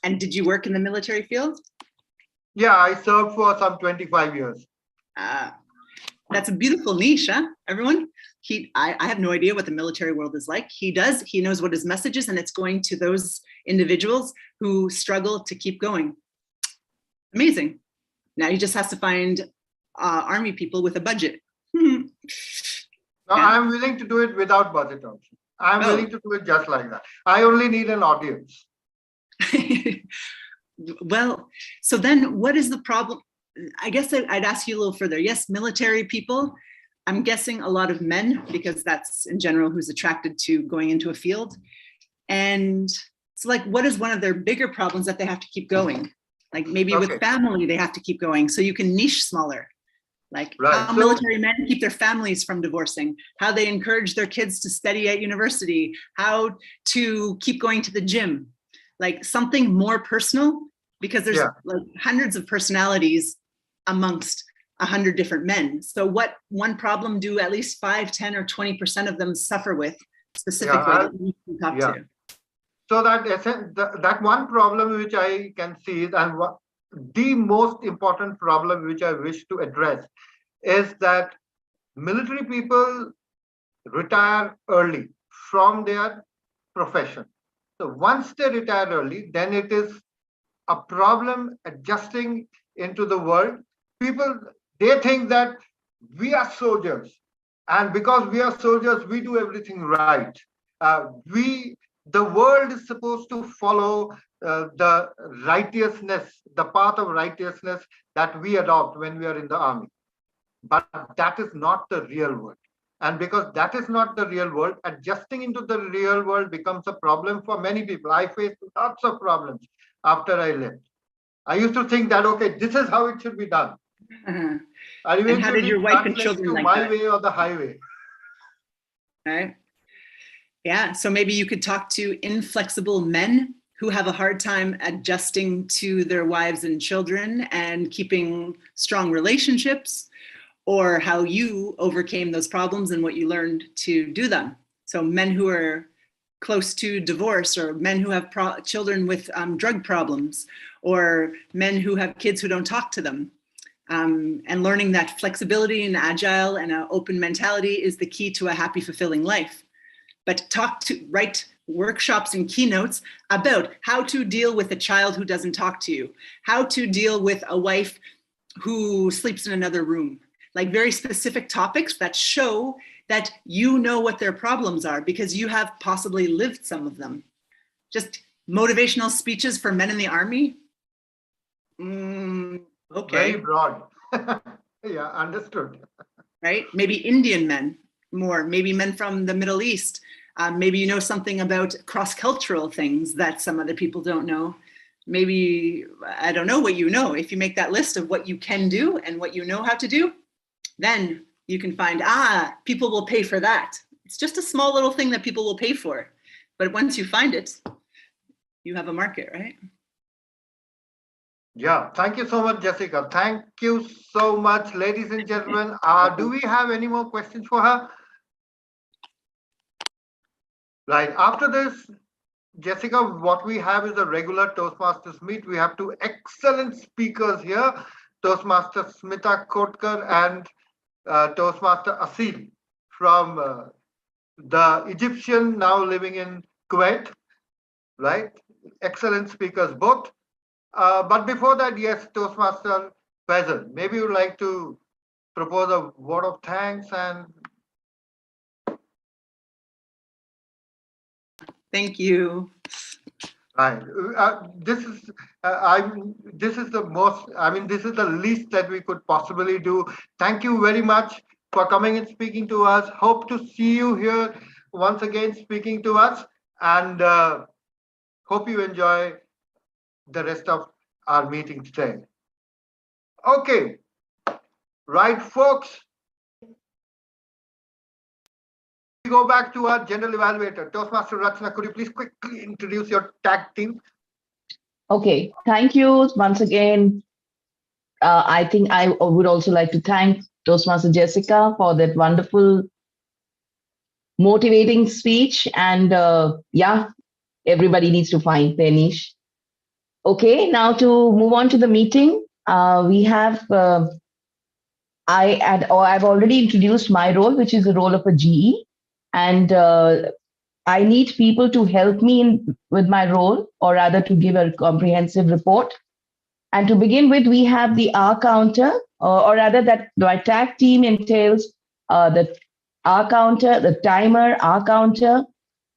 And did you work in the military field? Yeah, I served for some 25 years. That's a beautiful niche, huh? Everyone, I have no idea what the military world is like. He knows what his message is, and it's going to those individuals who struggle to keep going. Amazing. Now he just has to find army people with a budget. No, I'm willing to do it without budget also. I'm willing to do it just like that. I only need an audience. Well, so then what is the problem? I guess I'd ask you a little further. Yes, military people, I'm guessing a lot of men, because that's in general who's attracted to going into a field. And it's like, what is one of their bigger problems that they have to keep going? Like maybe with family, they have to keep going. So you can niche smaller. Like how military men keep their families from divorcing, how they encourage their kids to study at university, how to keep going to the gym, like something more personal, because there's like hundreds of personalities amongst 100 different men. So what one problem do at least 5, 10, or 20% of them suffer with specifically that we can talk to? So that one problem which I can see, and the most important problem which I wish to address, is that military people retire early from their profession. So once they retire early, then it is a problem adjusting into the world. People, they think that we are soldiers, and because we are soldiers, we do everything right. The world is supposed to follow the righteousness, the path of righteousness that we adopt when we are in the army. But that is not the real world. And because that is not the real world, adjusting into the real world becomes a problem for many people. I faced lots of problems after I left. I used to think that, okay, this is how it should be done. And how did your wife and children like my that? way or the highway. Right. Yeah, so maybe you could talk to inflexible men who have a hard time adjusting to their wives and children and keeping strong relationships, or how you overcame those problems and what you learned to do them. So men who are close to divorce, or men who have children with drug problems, or men who have kids who don't talk to them. And learning that flexibility and agile and an open mentality is the key to a happy, fulfilling life. But write workshops and keynotes about how to deal with a child who doesn't talk to you, how to deal with a wife who sleeps in another room, like very specific topics that show that you know what their problems are because you have possibly lived some of them. Just motivational speeches for men in the army. Okay. Very broad. Yeah, understood. Right? Maybe Indian men more, maybe men from the Middle East. Maybe you know something about cross-cultural things that some other people don't know. Maybe, I don't know what you know. If you make that list of what you can do and what you know how to do, then you can find, people will pay for that. It's just a small little thing that people will pay for. But once you find it, you have a market, right? Yeah, thank you so much, Jessica. Thank you so much, ladies and gentlemen. Do we have any more questions for her? Right, after this, Jessica, what we have is a regular Toastmasters meet. We have two excellent speakers here, Toastmaster Smita Kotkar and Toastmaster Asil from the Egyptian, now living in Kuwait, right? Excellent speakers both. But before that, yes, Toastmaster Faisal, maybe you'd like to propose a word of thanks and thank you. Right. This is the most. I mean, this is the least that we could possibly do. Thank you very much for coming and speaking to us. Hope to see you here once again speaking to us, and hope you enjoy the rest of our meeting today. Okay. Right, folks. We go back to our general evaluator. Toastmaster Rachna, could you please quickly introduce your tag team? Okay, thank you once again. I think I would also like to thank Toastmaster Jessica for that wonderful, motivating speech. And yeah, everybody needs to find their niche. Okay, now to move on to the meeting, we have, I've already introduced my role, which is the role of a GE. And I need people to help me with my role, or rather to give a comprehensive report. And to begin with, we have the R counter, or rather that my tag team entails the R counter, the timer, R counter,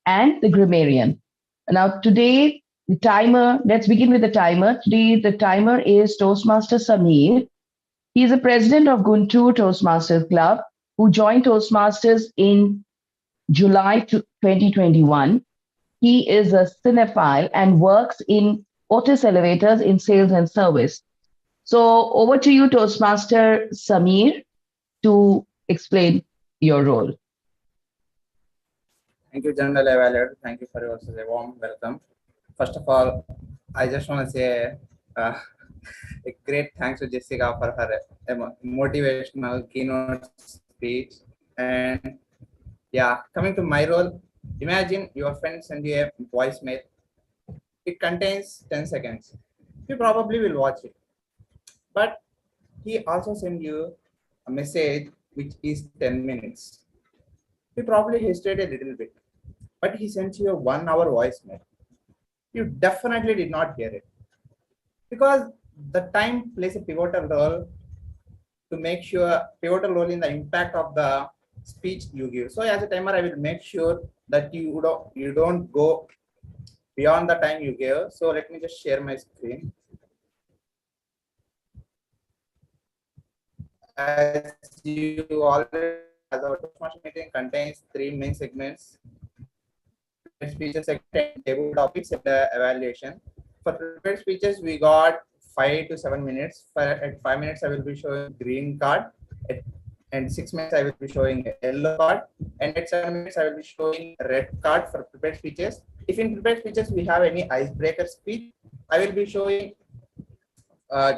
and the grammarian. Now today, the timer, let's begin with the timer. Today, the timer is Toastmaster Samir. He is the president of Guntur Toastmasters Club, who joined Toastmasters in July 2021. He is a cinephile and works in Otis Elevators in sales and service. So over to you, Toastmaster Samir, to explain your role. Thank you, General Evaluator. Thank you for your warm welcome. First of all, I just want to say a great thanks to Jessica for her motivational keynote speech. And yeah, coming to my role, imagine your friend send you a voicemail. It contains 10 seconds. You probably will watch it. But he also send you a message which is 10 minutes. You probably hesitate a little bit, but he sent you a 1 hour voicemail. You definitely did not hear it because the time plays a pivotal role to make sure pivotal role in the impact of the speech you give. So as a timer, I will make sure that you don't go beyond the time you gave. So let me just share my screen. As you already, as our Toastmaster meeting contains 3 main segments: speeches, segment, table topics, and evaluation. For prepared speeches, we got 5 to 7 minutes. At 5 minutes, I will be showing green card. And 6 minutes, I will be showing a yellow card. And at 7 minutes, I will be showing a red card for prepared speeches. If in prepared speeches we have any icebreaker speech, I will be showing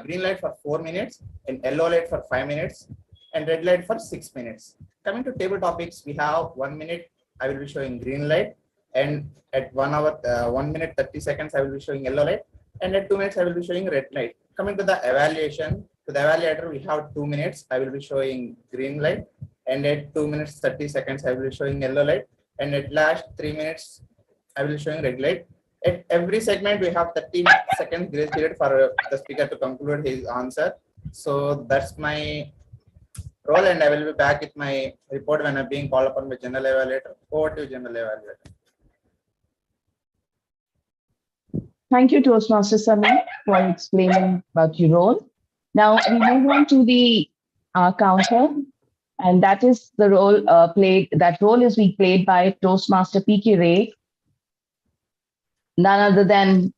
green light for 4 minutes, and yellow light for 5 minutes, and red light for 6 minutes. Coming to table topics, we have 1 minute, I will be showing green light, and at 1 hour, 1 minute 30 seconds, I will be showing yellow light, and at 2 minutes, I will be showing red light. Coming to the evaluation, to the evaluator, we have 2 minutes, I will be showing green light, and at 2 minutes 30 seconds, I will be showing yellow light, and at last 3 minutes, I will be showing red light. At every segment, we have 30 seconds grace period for the speaker to conclude his answer. So that's my role, and I will be back with my report when I'm being called upon by General Evaluator. Over to you, General Evaluator. Thank you, Toastmaster Samir, for explaining about your role. Now we move on to the counter, and that is the role played. That role is being played by Toastmaster P.K. Ray, none other than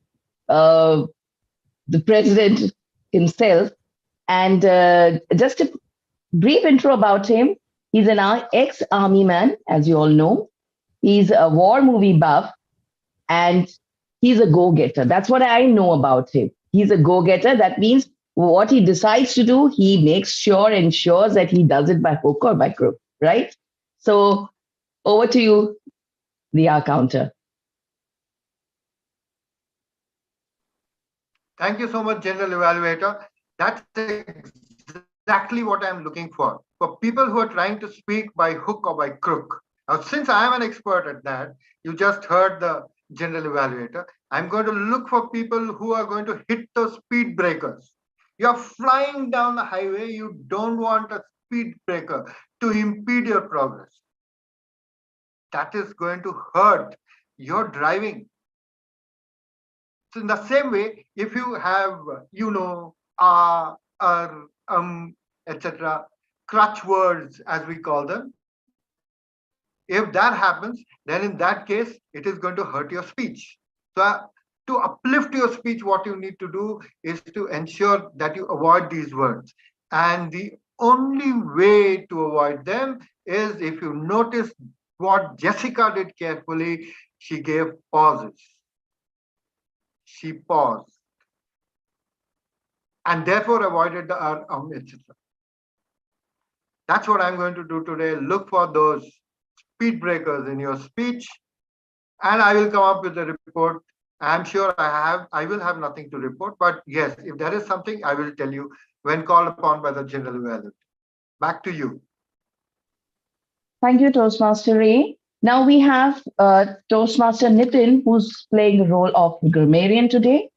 the president himself. And just a brief intro about him. He's an ex-army man, as you all know. He's a war movie buff, and he's a go-getter. That's what I know about him. He's a go-getter. That means what he decides to do, he makes sure, ensures that he does it by hook or by crook, right? So over to you, the counter. Thank you so much, General Evaluator. That's exactly what I'm looking for people who are trying to speak by hook or by crook. Now, since I am an expert at that, you just heard the General Evaluator, I'm going to look for people who are going to hit those speed breakers. You're flying down the highway, you don't want a speed breaker to impede your progress. That is going to hurt your driving. So in the same way, if you have, etc., crutch words, as we call them, if that happens, then in that case, it is going to hurt your speech. So to uplift your speech, what you need to do is to ensure that you avoid these words. And the only way to avoid them is, if you notice what Jessica did carefully, she gave pauses. She paused and therefore avoided the etc. That's what I'm going to do today. Look for those speed breakers in your speech, and I will come up with a report. I'm sure I will have nothing to report, but yes, if there is something, I will tell you when called upon by the General Evaluator. Back to you. Thank you, Toastmaster Ray. Now we have Toastmaster Nitin, who's playing the role of grammarian today.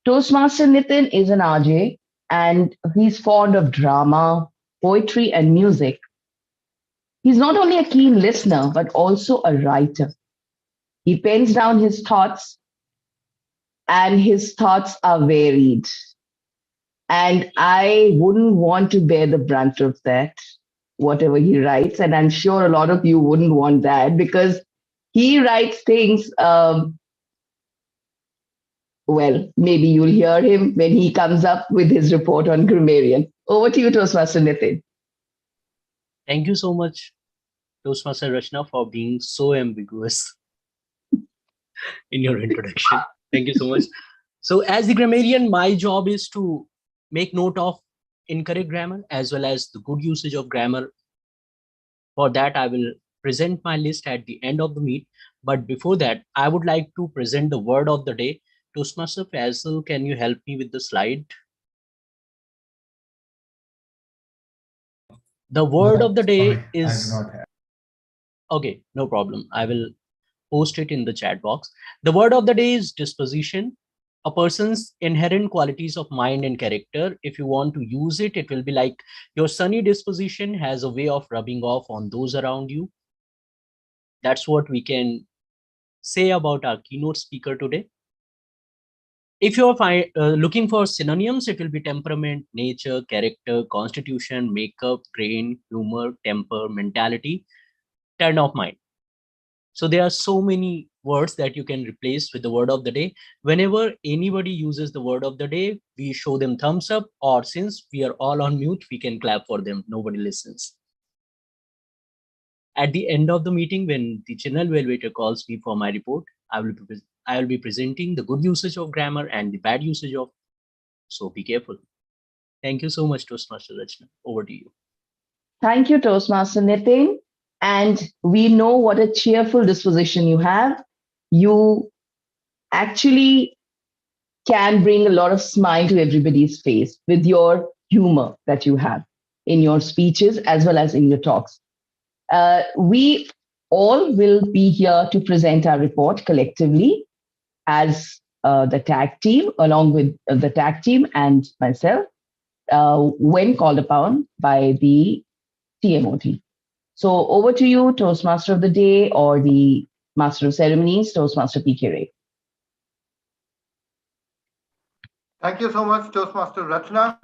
Toastmaster Nitin is an RJ, and he's fond of drama, poetry, and music. He's not only a keen listener, but also a writer. He pens down his thoughts and his thoughts are varied. And I wouldn't want to bear the brunt of that, whatever he writes. And I'm sure a lot of you wouldn't want that because he writes things, well, maybe you'll hear him when he comes up with his report on grammarian. Over to you, Toastmaster Nitin. Thank you so much, Toastmaster Rachna, for being so ambiguous in your introduction. Thank you so much. So as the grammarian, my job is to make note of incorrect grammar as well as the good usage of grammar. For that, I will present my list at the end of the meet. But before that, I would like to present the word of the day. Toastmaster Faisal, can you help me with the slide? The word of the day is... I do not have. Okay, no problem. I will post it in the chat box. The word of the day is disposition, a person's inherent qualities of mind and character. If you want to use it, it will be like your sunny disposition has a way of rubbing off on those around you. That's what we can say about our keynote speaker today. If you're looking for synonyms, it will be temperament, nature, character, constitution, makeup, grain, humor, temper, mentality, turn of mind. So there are so many words that you can replace with the word of the day. Whenever anybody uses the word of the day, we show them thumbs up, or since we are all on mute, we can clap for them. Nobody listens. At the end of the meeting, when the general evaluator calls me for my report, I will be presenting the good usage of grammar and the bad usage of. So be careful. Thank you so much, Toastmaster Rachna. Over to you. Thank you, Toastmaster Nitin. And we know what a cheerful disposition you have. You actually can bring a lot of smile to everybody's face with your humor that you have in your speeches as well as in your talks. We all will be here to present our report collectively as the tag team, along with the tag team and myself, when called upon by the TMOT. So over to you, Toastmaster of the Day or the Master of Ceremonies, Toastmaster PK Ray. Thank you so much, Toastmaster Rachna.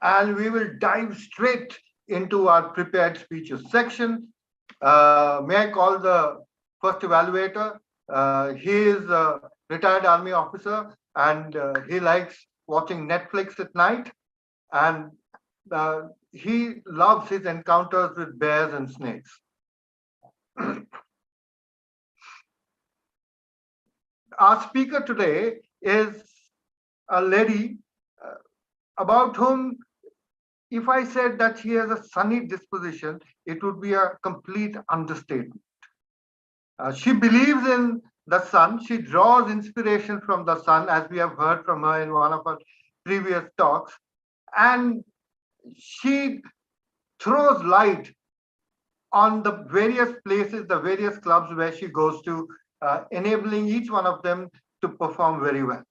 And we will dive straight into our prepared speeches section. May I call the first evaluator? He is a retired army officer and he likes watching Netflix at night. And he loves his encounters with bears and snakes. Our speaker today is a lady about whom, if I said that she has a sunny disposition, it would be a complete understatement. She believes in the sun. She draws inspiration from the sun, as we have heard from her in one of her previous talks. And she throws light on the various places, the various clubs where she goes to, enabling each one of them to perform very well.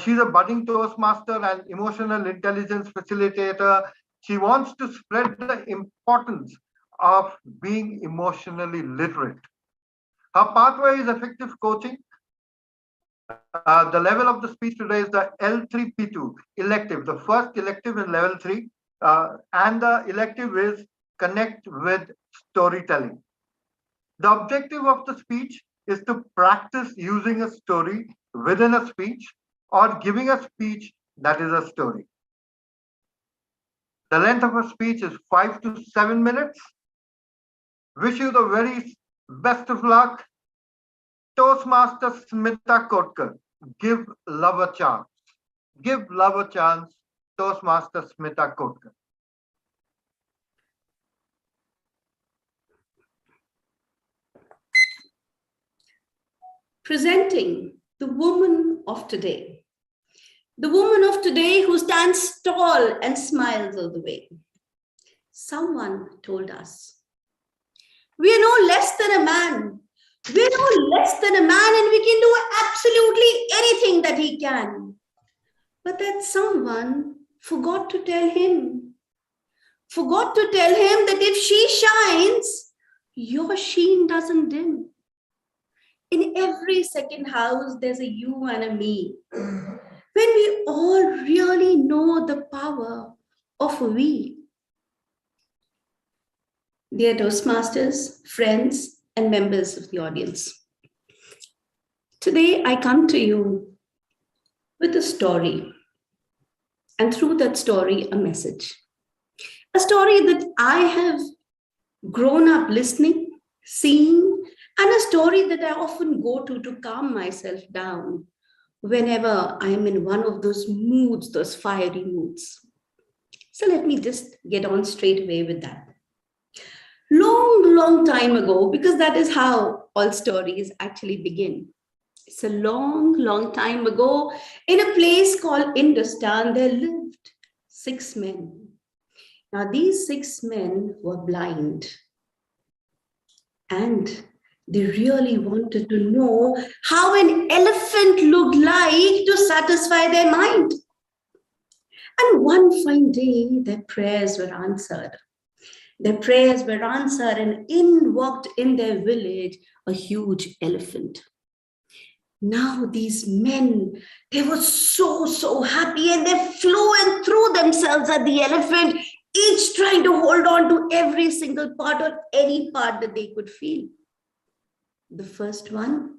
She's a budding Toastmaster and emotional intelligence facilitator. She wants to spread the importance of being emotionally literate. Her pathway is effective coaching. The level of the speech today is the L3P2 elective, the first elective in level 3. And the elective is connect with storytelling. The objective of the speech is to practice using a story within a speech or giving a speech that is a story. The length of a speech is 5 to 7 minutes. Wish you the very best of luck. Toastmaster Smita Kotkar, give love a chance. Give love a chance, Toastmaster Smita Kotkar. Presenting the woman of today. The woman of today who stands tall and smiles all the way. Someone told us, we are no less than a man. We are no less than a man and we can do absolutely anything that he can. But that someone forgot to tell him. Forgot to tell him that if she shines, your sheen doesn't dim. In every second house, there's a you and a me. When we all really know the power of we. Dear Toastmasters, friends, and members of the audience. Today, I come to you with a story, and through that story, a message. A story that I have grown up listening, seeing, and a story that I often go to calm myself down whenever I'm in one of those moods, those fiery moods. So let me just get on straight away with that. Long time ago, because that is how all stories actually begin. It's a long time ago, in a place called Hindustan, there lived 6 men. Now, these 6 men were blind. And they really wanted to know how an elephant looked like to satisfy their mind. And one fine day, their prayers were answered. Their prayers were answered, and in walked in their village a huge elephant. Now these men, they were so happy, and they flew and threw themselves at the elephant, each trying to hold on to every single part or any part that they could feel. The first one,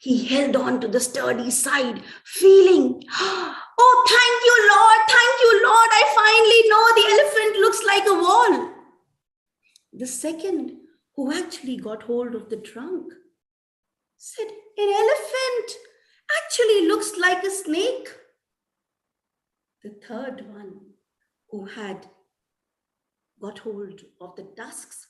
he held on to the sturdy side, feeling, oh, thank you, Lord, I finally know the elephant looks like a wall. The second, who actually got hold of the trunk, said, an elephant actually looks like a snake. The third one, who had got hold of the tusks,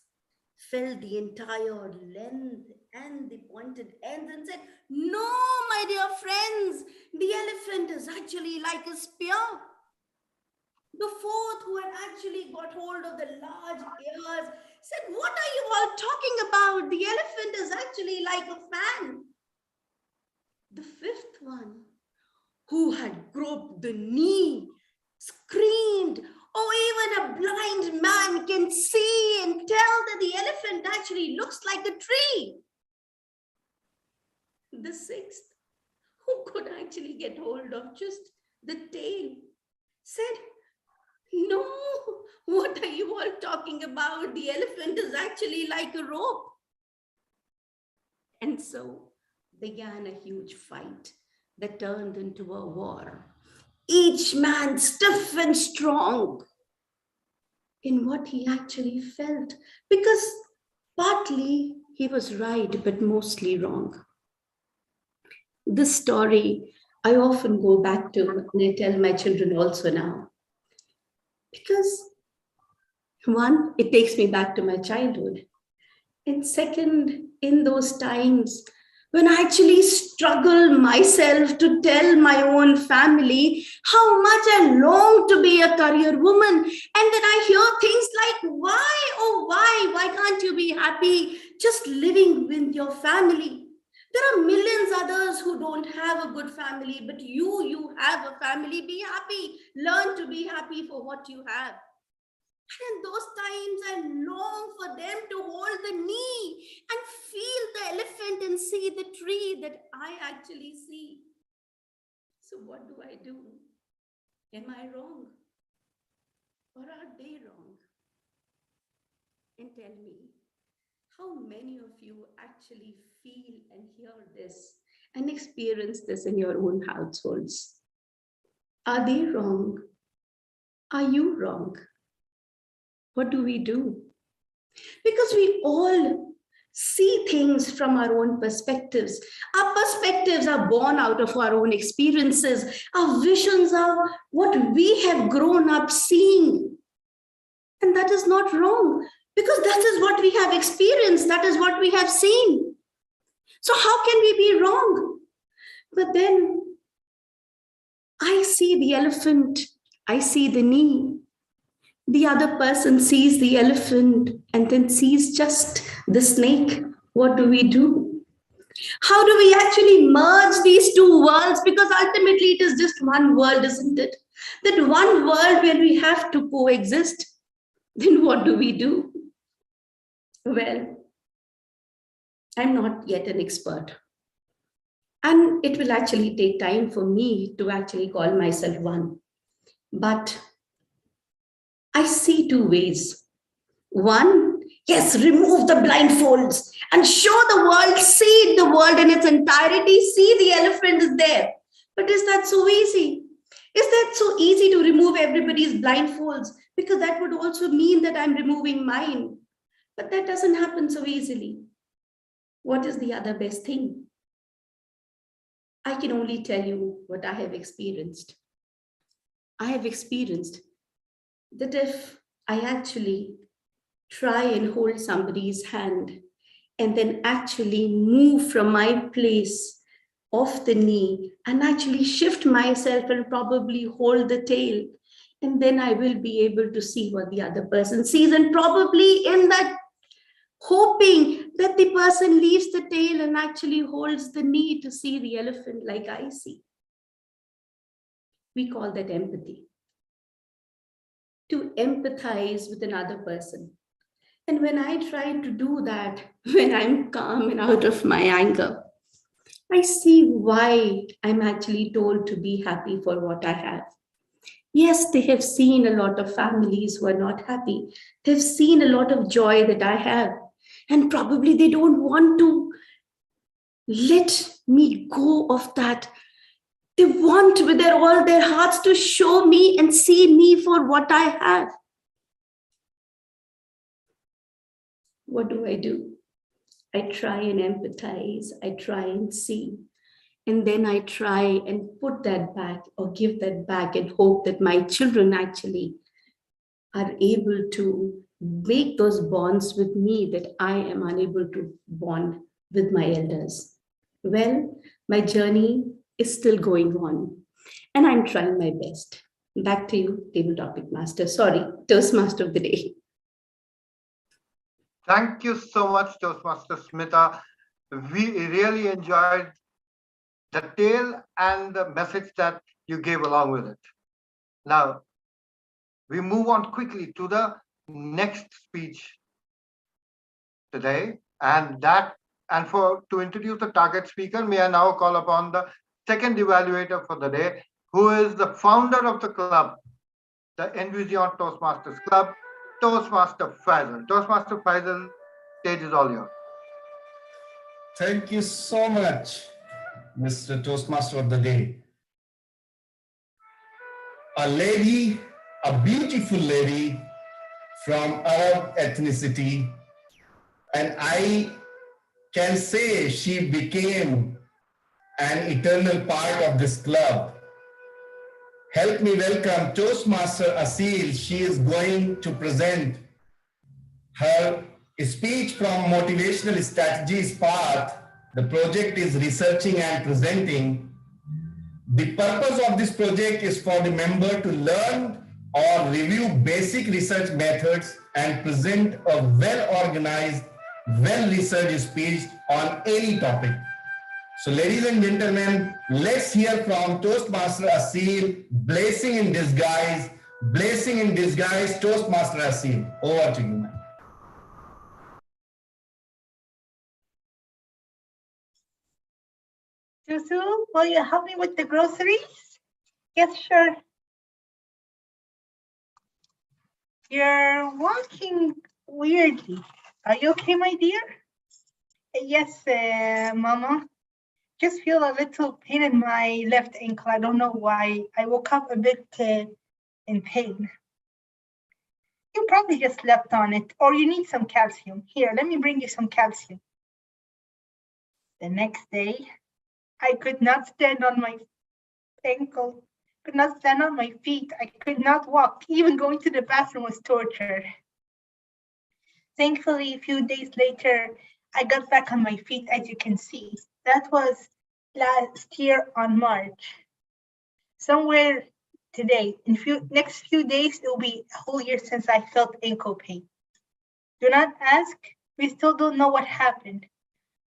felt the entire length and the pointed ends and said, no, my dear friends, the elephant is actually like a spear. The fourth, who had actually got hold of the large ears, said, what are you all talking about? The elephant is actually like a fan. The fifth one, who had groped the knee, screamed, oh, even a blind man can see and tell that the elephant actually looks like a tree. The sixth, who could actually get hold of just the tail, said, no, what are you all talking about? The elephant is actually like a rope. And so began a huge fight that turned into a war. Each man stiff and strong in what he actually felt, because partly he was right, but mostly wrong. This story I often go back to, and I tell my children also now. Because one, it takes me back to my childhood. And second, in those times when I actually struggle myself to tell my own family how much I long to be a career woman. And then I hear things like, why can't you be happy just living with your family? There are millions others who don't have a good family, but you have a family. Be happy. Learn to be happy for what you have. And in those times, I long for them to hold the knee and feel the elephant and see the tree that I actually see. So what do? Am I wrong? Or are they wrong? And tell me, how many of you actually feel and hear this and experience this in your own households? Are they wrong? Are you wrong? What do? Because we all see things from our own perspectives. Our perspectives are born out of our own experiences. Our visions are what we have grown up seeing. And that is not wrong, because that is what we have experienced. That is what we have seen. So how can we be wrong? But then I see the elephant, I see the knee. The other person sees the elephant and then sees just the snake. What do? How do we actually merge these two worlds? Because ultimately it is just one world, isn't it? That one world where we have to coexist. Then what do? Well, I'm not yet an expert. And it will actually take time for me to actually call myself one. But I see two ways. One, yes, remove the blindfolds and show the world, see the world in its entirety, see the elephant is there. But is that so easy? Is that so easy to remove everybody's blindfolds? Because that would also mean that I'm removing mine. But that doesn't happen so easily. What is the other best thing? I can only tell you what I have experienced. I have experienced that if I actually try and hold somebody's hand and then actually move from my place of the knee and actually shift myself and probably hold the tail, and then I will be able to see what the other person sees, and probably in that hoping that the person leaves the tail and actually holds the knee to see the elephant like I see. We call that empathy. To empathize with another person. And when I try to do that, when I'm calm and out of my anger, I see why I'm actually told to be happy for what I have. Yes, they have seen a lot of families who are not happy. They've seen a lot of joy that I have. And probably they don't want to let me go of that. They want with all their hearts to show me and see me for what I have. What do? I try and empathize. I try and see. And then I try and put that back or give that back and hope that my children actually are able to make those bonds with me that I am unable to bond with my elders. Well, my journey is still going on and I'm trying my best. Back to you, table topic master. Sorry, Toastmaster of the day. Thank you so much, Toastmaster Smita. We really enjoyed the tale and the message that you gave along with it. Now, we move on quickly to the next speech today, to introduce the target speaker, may I now call upon the second evaluator for the day, who is the founder of the club, the NVezion Toastmasters Club, Toastmaster Faisal. Toastmaster Faisal, stage is all yours. Thank you so much, Mr. Toastmaster of the Day. A lady, a beautiful lady from Arab ethnicity, and I can say she became an eternal part of this club. Help me welcome Toastmaster Asil. She is going to present her speech from Motivational Strategies Path. The project is researching and presenting. The purpose of this project is for the member to learn or review basic research methods and present a well-organized, well-researched speech on any topic. So ladies and gentlemen, let's hear from Toastmaster Asil, blessing in disguise, Toastmaster Asil. Over to you, ma'am. Susu, will you help me with the groceries? Yes, sure. You're walking weirdly. Are you okay, my dear? Yes, Mama. Just feel a little pain in my left ankle. I don't know why. I woke up a bit in pain. You probably just slept on it, or you need some calcium. Here, let me bring you some calcium. The next day, I could not stand on my ankle, could not stand on my feet. I could not walk. Even going to the bathroom was torture. Thankfully, a few days later, I got back on my feet, as you can see. That was last year on March. Somewhere today, in next few days, it will be a whole year since I felt ankle pain. Do not ask. We still don't know what happened.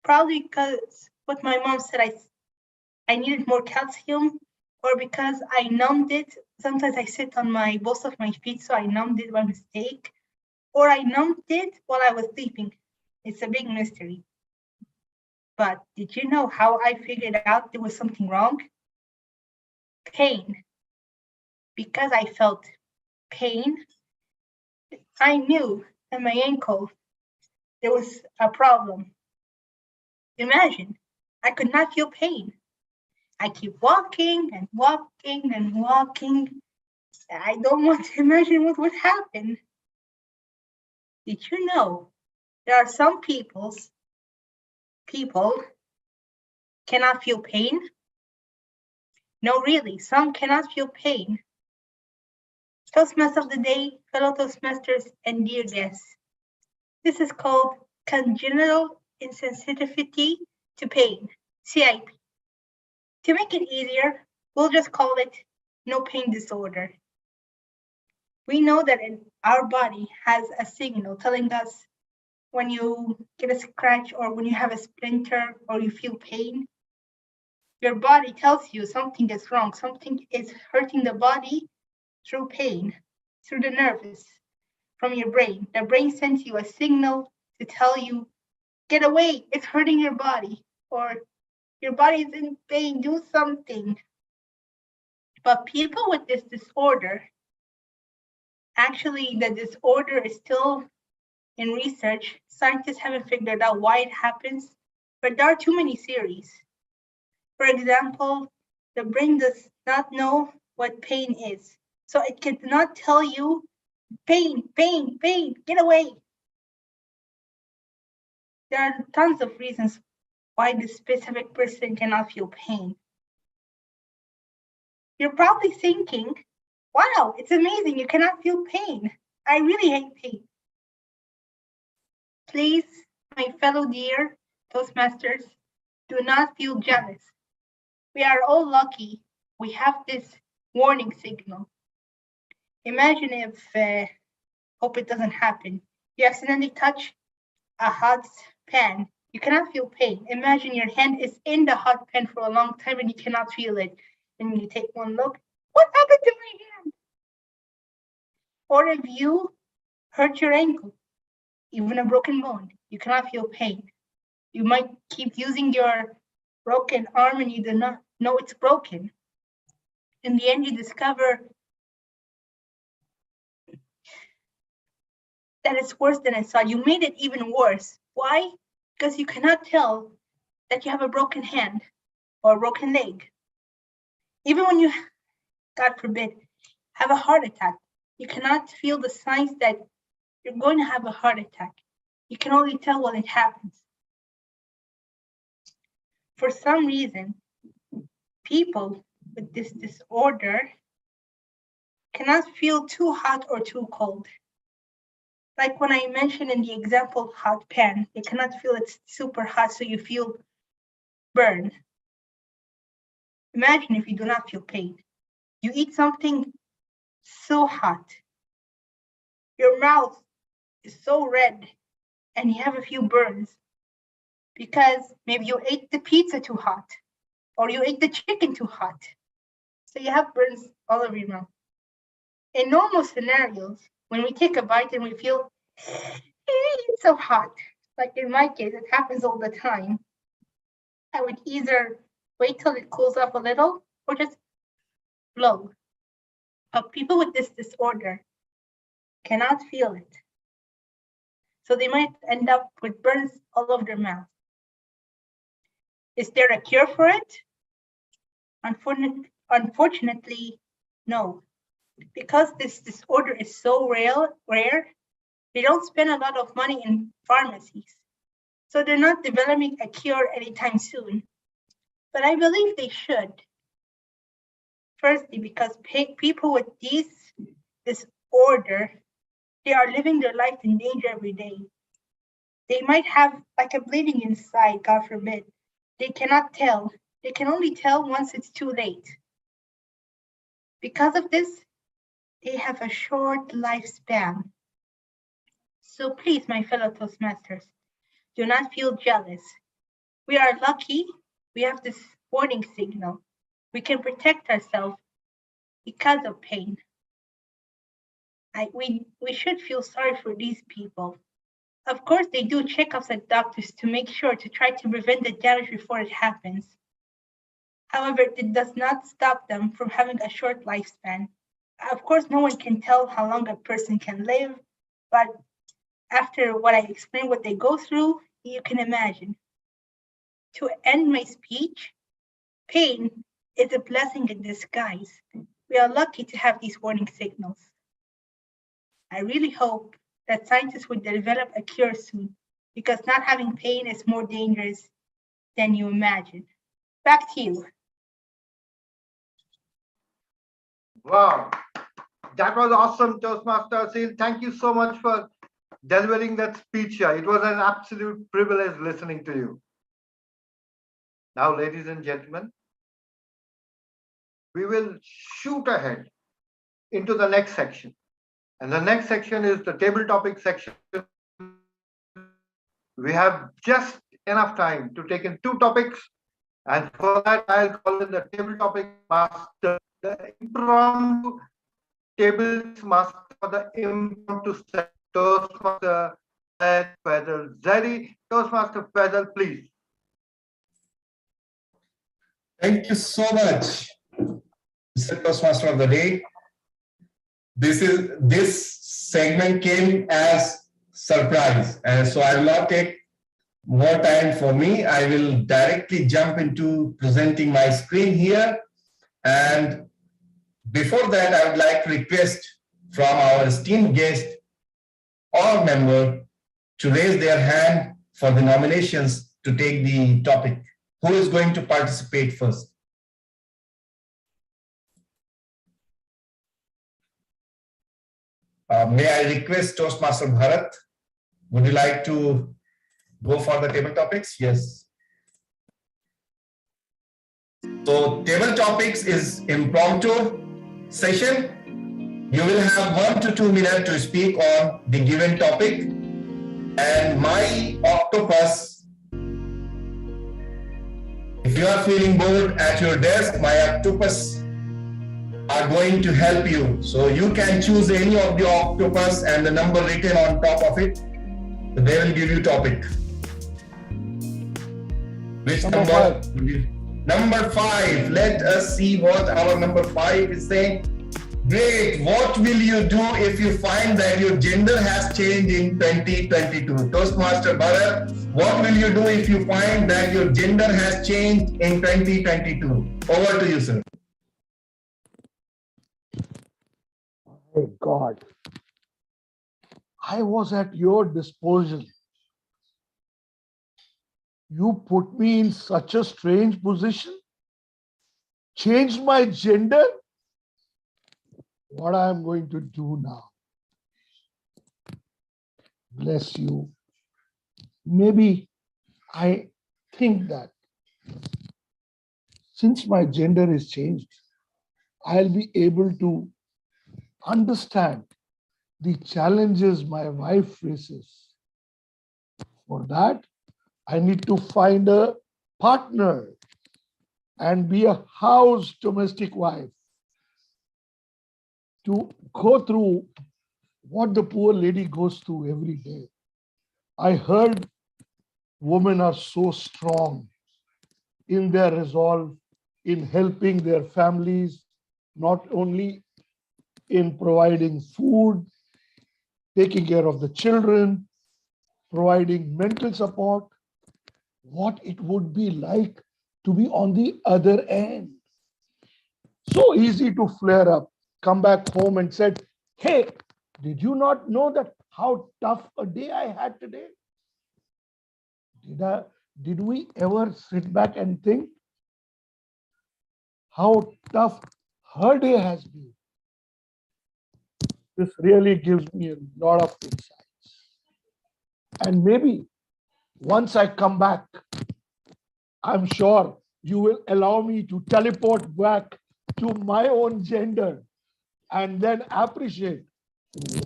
Probably because what my mom said, I needed more calcium, or because I numbed it. Sometimes I sit on both of my feet, so I numbed it by mistake, or I numbed it while I was sleeping. It's a big mystery. But did you know how I figured out there was something wrong? Pain. Because I felt pain, I knew in my ankle there was a problem. Imagine, I could not feel pain. I keep walking and walking and walking. I don't want to imagine what would happen. Did you know there are some people cannot feel pain? No, really, some cannot feel pain. Toastmaster of the day, fellow Toastmasters, and dear guests. This is called congenital insensitivity to pain, CIP. To make it easier, we'll just call it no pain disorder. We know that our body has a signal telling us when you get a scratch or when you have a splinter or you feel pain. Your body tells you something is wrong, something is hurting the body through pain, through the nerves from your brain. The brain sends you a signal to tell you, get away, it's hurting your body, or your body is in pain, do something. But people with this disorder, actually the disorder is still in research. Scientists haven't figured out why it happens, but there are too many theories. For example, the brain does not know what pain is. So it cannot tell you, pain, pain, pain, get away. There are tons of reasons why this specific person cannot feel pain. You're probably thinking, wow, it's amazing, you cannot feel pain. I really hate pain. Please, my fellow dear Toastmasters, do not feel jealous. We are all lucky we have this warning signal. Imagine if, hope it doesn't happen, you accidentally touch a hot pan. You cannot feel pain. Imagine your hand is in the hot pan for a long time and you cannot feel it. And you take one look, what happened to my hand? Or if you hurt your ankle, even a broken bone, you cannot feel pain. You might keep using your broken arm and you do not know it's broken. In the end, you discover that it's worse than I thought. You made it even worse. Why? Because you cannot tell that you have a broken hand or a broken leg. Even when you, God forbid, have a heart attack, you cannot feel the signs that you're going to have a heart attack. You can only tell when it happens. For some reason, people with this disorder cannot feel too hot or too cold. Like when I mentioned in the example hot pan, they cannot feel it's super hot, so you feel burned. Imagine if you do not feel pain. You eat something so hot, your mouth is so red, and you have a few burns because maybe you ate the pizza too hot, or you ate the chicken too hot. So you have burns all over your mouth. In normal scenarios, when we take a bite and we feel it's so hot, like in my case, it happens all the time, I would either wait till it cools off a little or just blow. But people with this disorder cannot feel it. So they might end up with burns all over their mouth. Is there a cure for it? Unfortunately, no. Because this disorder is so rare, they don't spend a lot of money in pharmacies. So they're not developing a cure anytime soon. But I believe they should. Firstly, because people with this disorder, they are living their life in danger every day. They might have like a bleeding inside, God forbid. They cannot tell. They can only tell once it's too late. Because of this, they have a short lifespan. So please, my fellow Toastmasters, do not feel jealous. We are lucky we have this warning signal. We can protect ourselves because of pain. We should feel sorry for these people. Of course, they do checkups at doctors to make sure to try to prevent the damage before it happens. However, it does not stop them from having a short lifespan. Of course, no one can tell how long a person can live, but after what I explained, what they go through, you can imagine. To end my speech, pain is a blessing in disguise. We are lucky to have these warning signals. I really hope that scientists would develop a cure soon, because not having pain is more dangerous than you imagine. Back to you. Wow, that was awesome, Toastmaster Asil. Thank you so much for delivering that speech here. It was an absolute privilege listening to you. Now, ladies and gentlemen, we will shoot ahead into the next section. And the next section is the table topic section. We have just enough time to take in 2 topics. And for that, I'll call in the table topic master, the impromptu table master for the impromptu set. Toastmaster Faisal Zari. Toastmaster Faisal, please. Thank you so much, Mr. Toastmaster of the Day. This segment came as surprise, and so I will not take more time for me. I will directly jump into presenting my screen here. And before that, I would like to request from our esteemed guest or member to raise their hand for the nominations to take the topic. Who is going to participate first? May I request Toastmaster Bharat? Would you like to go for the table topics? Yes. So table topics is impromptu session. You will have 1 to 2 minutes to speak on the given topic. And my octopus, if you are feeling bored at your desk, my octopus are going to help you. So you can choose any of the octopus and the number written on top of it. They will give you topic. Which number? Number 5. Let us see what our number 5 is saying. Great. What will you do if you find that your gender has changed in 2022? Toastmaster Bharat, what will you do if you find that your gender has changed in 2022? Over to you, sir. Oh God, I was at your disposal. You put me in such a strange position, changed my gender. What I am going to do now? Bless you. Maybe I think that since my gender is changed, I'll be able to understand the challenges my wife faces. For that, I need to find a partner and be a house domestic wife to go through what the poor lady goes through every day. I heard women are so strong in their resolve, in helping their families, not only in providing food, taking care of the children, providing mental support, what it would be like to be on the other end. So easy to flare up, come back home and said, hey, did you not know that how tough a day I had today? Did we ever sit back and think how tough her day has been? This really gives me a lot of insights. And maybe once I come back, I'm sure you will allow me to teleport back to my own gender and then appreciate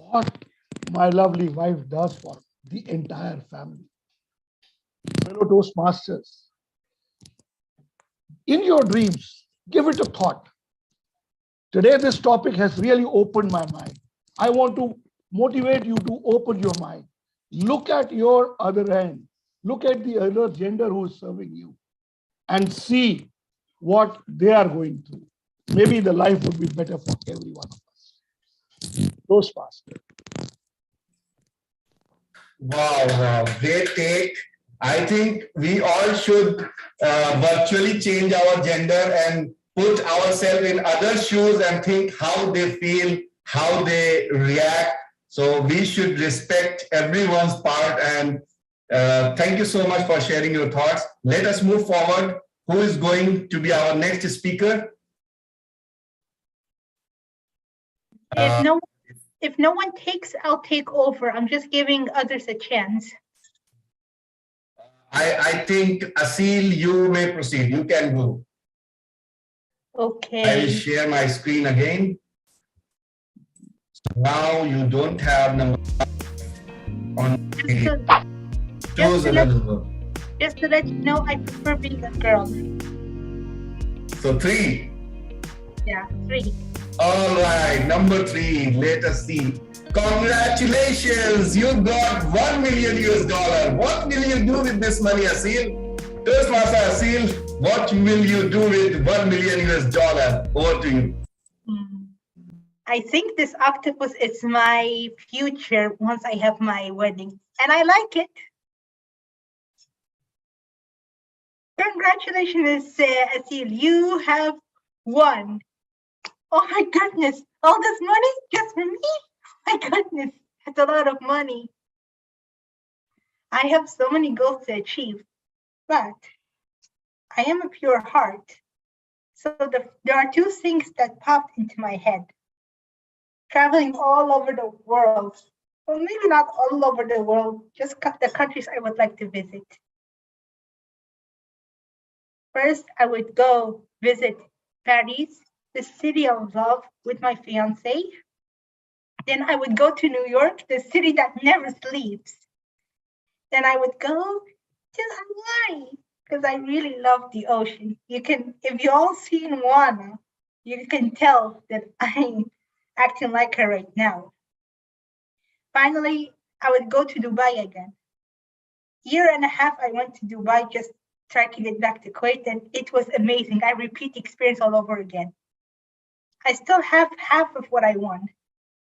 what my lovely wife does for the entire family. Fellow Toastmasters, in your dreams, give it a thought. Today, this topic has really opened my mind. I want to motivate you to open your mind. look at your other end, look at the other gender who is serving you, and see what they are going through. Maybe the life would be better for every one of us. Toastmaster. Wow, wow, great take. I think we all should virtually change our gender and put ourselves in other shoes and think how they feel, how they react. So we should respect everyone's part. And thank you so much for sharing your thoughts. Let us move forward. Who is going to be our next speaker? If no one takes, I'll take over. I'm just giving others a chance. I think, Asil, you may proceed. You can go. Okay. I will share my screen again. Now you don't have number on choose another one. Just to let you know, I prefer being a girl. So 3. Yeah, 3. All right, number 3. Let us see. Congratulations, you got $1 million US. What will you do with this money, Asil? Toastmaster Asil, what will you do with $1 million US? Over to you. I think this octopus is my future once I have my wedding, and I like it. Congratulations, Asil, you have won. Oh my goodness, all this money just for me? My goodness, that's a lot of money. I have so many goals to achieve, but I am a pure heart. So there are 2 things that popped into my head. Traveling all over the world. Well, maybe not all over the world, just the countries I would like to visit. First, I would go visit Paris, the city of love, with my fiance. Then I would go to New York, the city that never sleeps. Then I would go to Hawaii because I really love the ocean. If you all seen Moana, you can tell that I'm acting like her right now. Finally, I would go to Dubai again. Year and a half I went to Dubai, just trying to get back to Kuwait, and it was amazing. I repeat the experience all over again. I still have half of what I won.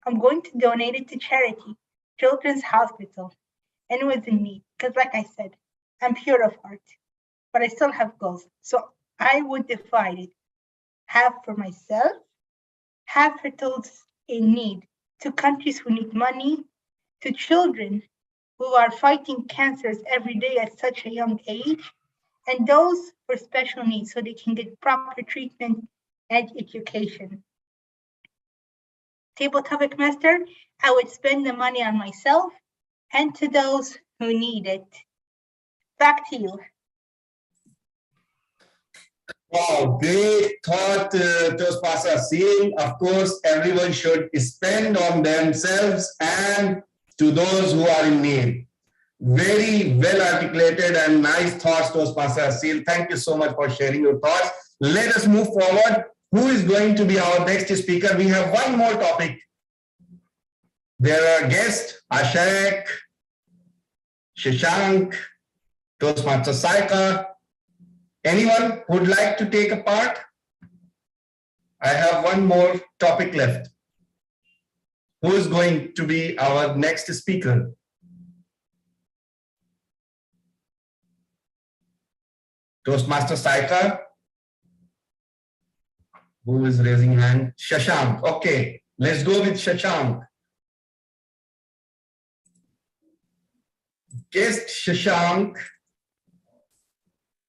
I'm going to donate it to charity, Children's Hospital, anyone in need. Because like I said, I'm pure of heart, but I still have goals. So I would divide it, half for myself, half for those in need, to countries who need money, to children who are fighting cancers every day at such a young age, and those for special needs so they can get proper treatment and education. Table topic master, I would spend the money on myself and to those who need it. Back to you. Wow, great thought, Toastmaster Asil. Of course, everyone should spend on themselves and to those who are in need. Very well articulated and nice thoughts, Toastmaster Asil. Thank you so much for sharing your thoughts. Let us move forward. Who is going to be our next speaker? We have one more topic. There are guests, Ashak, Shashank, Toastmaster Saika. Anyone would like to take a part? I have one more topic left. Who is going to be our next speaker? Toastmaster Saika. Who is raising hand? Shashank. Okay, let's go with Shashank. Guest Shashank.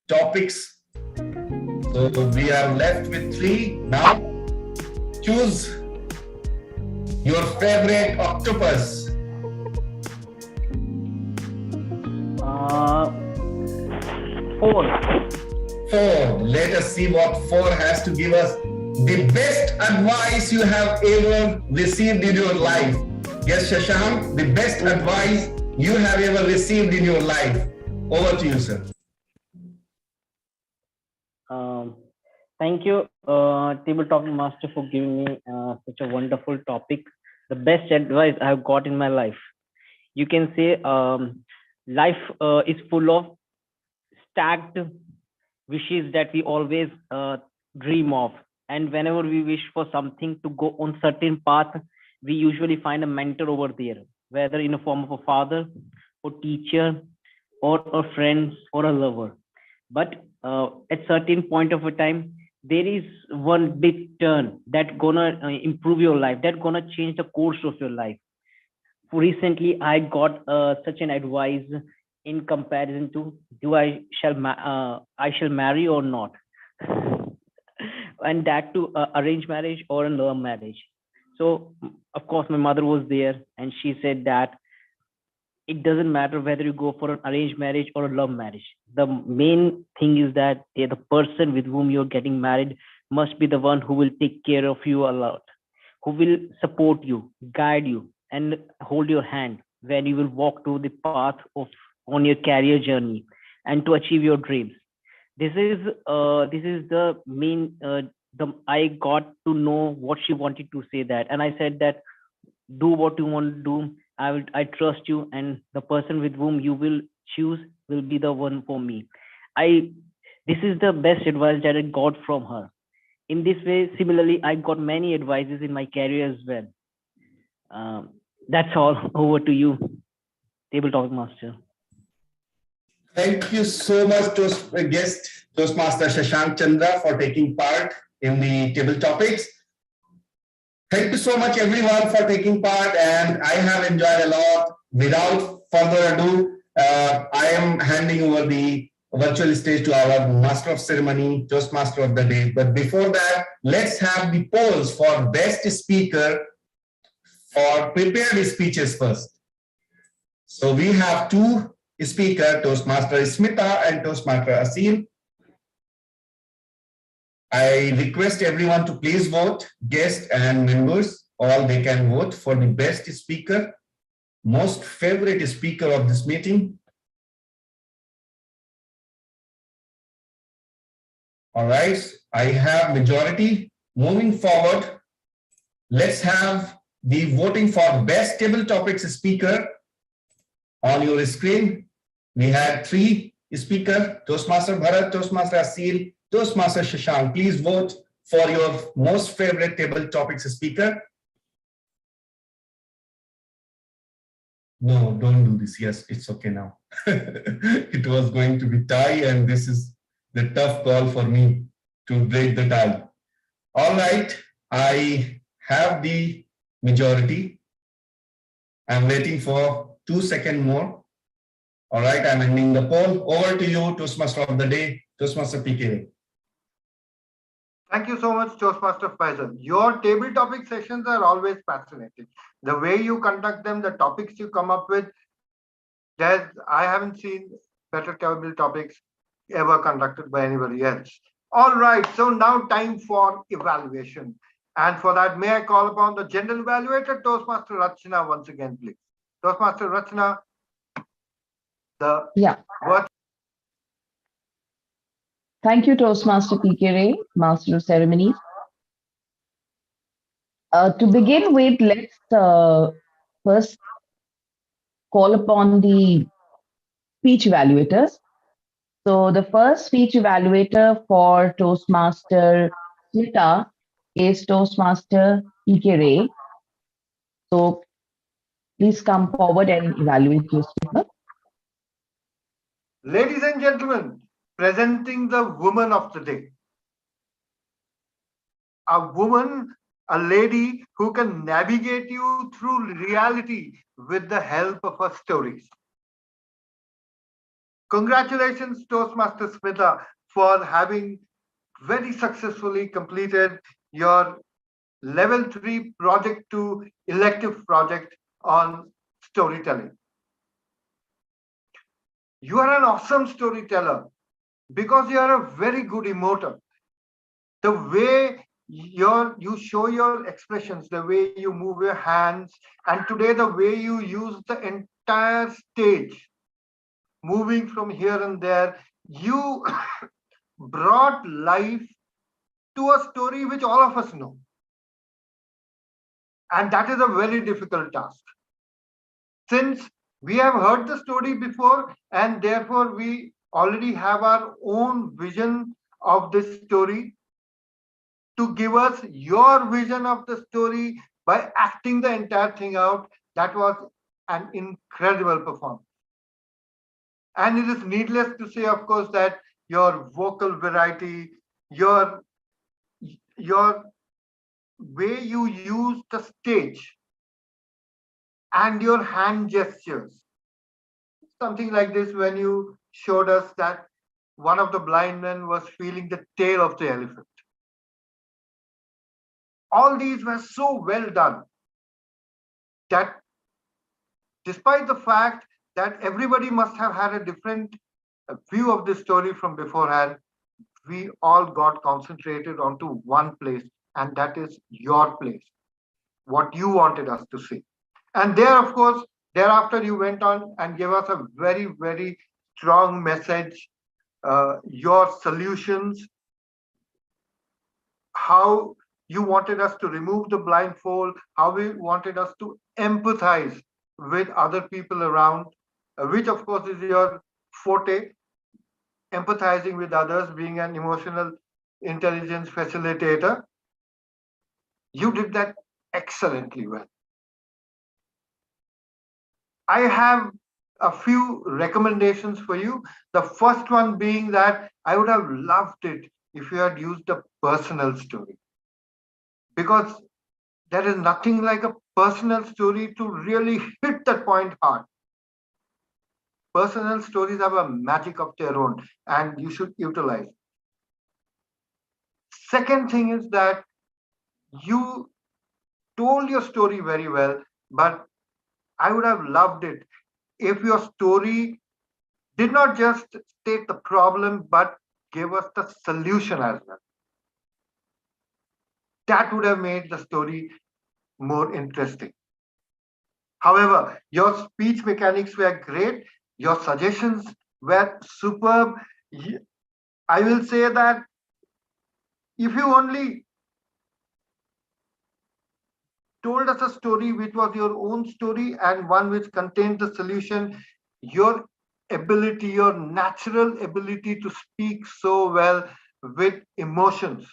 Topics. So we are left with 3 now. Choose your favorite octopus. 4. 4. Let us see what 4 has to give us. The best advice you have ever received in your life. Yes, Shashank, the best advice you have ever received in your life. Over to you, sir. Thank you, Table Topic Master, for giving me such a wonderful topic. The best advice I've got in my life. you can say life is full of stacked wishes that we always dream of. And whenever we wish for something to go on certain path, we usually find a mentor over there, whether in a form of a father or teacher or a friend or a lover. But at certain point of a time, there is one big turn that gonna improve your life, that gonna change the course of your life. Recently, I got such an advice in comparison to I shall marry or not, and that to arrange marriage or a love marriage. So of course my mother was there, and she said that it doesn't matter whether you go for an arranged marriage or a love marriage. The main thing is that the person with whom you're getting married must be the one who will take care of you a lot, who will support you, guide you, and hold your hand when you will walk to the path of on your career journey and to achieve your dreams. This is the main I got to know what she wanted to say, that, and I said that do what you want to do. I trust you, and the person with whom you will choose will be the one for me. This is the best advice that I got from her. In this way, similarly, I got many advices in my career as well. That's all. Over to you, Table Talk Master. Thank you so much, guest Toastmaster Shashank Chandra, for taking part in the table topics. Thank you so much, everyone, for taking part, and I have enjoyed a lot. Without further ado, I am handing over the virtual stage to our Master of Ceremony, Toastmaster of the Day. But before that, let's have the polls for best speaker for prepared speeches first. So we have two speakers, Toastmaster Smita and Toastmaster Asil. I request everyone to please vote, guests and members, all they can vote for the best speaker, most favorite speaker of this meeting. All right, I have majority. Moving forward, let's have the voting for best table topics speaker on your screen. We had three speakers, Toastmaster Bharat, Toastmaster Asil, Toastmaster Shashank. Please vote for your most favorite table topics speaker. No, don't do this. Yes, it's okay now. It was going to be tie, and this is the tough call for me to break the tie. All right, I have the majority. I'm waiting for 2 seconds more. All right, I'm ending the poll. Over to you, Toastmaster of the Day, Toastmaster PK. Thank you so much, Toastmaster Faisal. Your table topic sessions are always fascinating. The way you conduct them, the topics you come up with, I haven't seen better table topics ever conducted by anybody else. All right, so now time for evaluation. And for that, may I call upon the general evaluator, Toastmaster Rachna, once again, please. Toastmaster Rachna, Thank you, Toastmaster PK Ray, Master of Ceremonies. To begin with, let's first call upon the speech evaluators. So the first speech evaluator for Toastmaster Smita is Toastmaster PK Ray. So please come forward and evaluate your speaker. Ladies and gentlemen, presenting the woman of the day. A woman, a lady who can navigate you through reality with the help of her stories. Congratulations, Toastmaster Smita, for having very successfully completed your level 3 project 2 elective project on storytelling. You are an awesome storyteller because you are a very good emoter. The way you show your expressions, the way you move your hands, and today the way you use the entire stage, moving from here and there, you brought life to a story which all of us know. And that is a very difficult task. Since We have heard the story before, and therefore we already have our own vision of this story. To give us your vision of the story by acting the entire thing out, that was an incredible performance. And it is needless to say, of course, that your vocal variety, your way you use the stage, and your hand gestures. Something like this when you showed us that one of the blind men was feeling the tail of the elephant. All these were so well done that despite the fact that everybody must have had a different view of the story from beforehand, we all got concentrated onto one place, and that is your place, what you wanted us to see. And there, of course, thereafter you went on and gave us a very, very strong message, your solutions, how you wanted us to remove the blindfold, how we wanted us to empathize with other people around, which of course is your forte, empathizing with others, being an emotional intelligence facilitator. You did that excellently well. I have a few recommendations for you. The first one being that I would have loved it if you had used a personal story, because there is nothing like a personal story to really hit that point hard. Personal stories have a magic of their own, and you should utilize it. Second thing is that you told your story very well, but I would have loved it if your story did not just state the problem, but gave us the solution as well. That would have made the story more interesting. However, your speech mechanics were great. Your suggestions were superb. I will say that if you only told us a story which was your own story and one which contained the solution, your ability, your natural ability to speak so well with emotions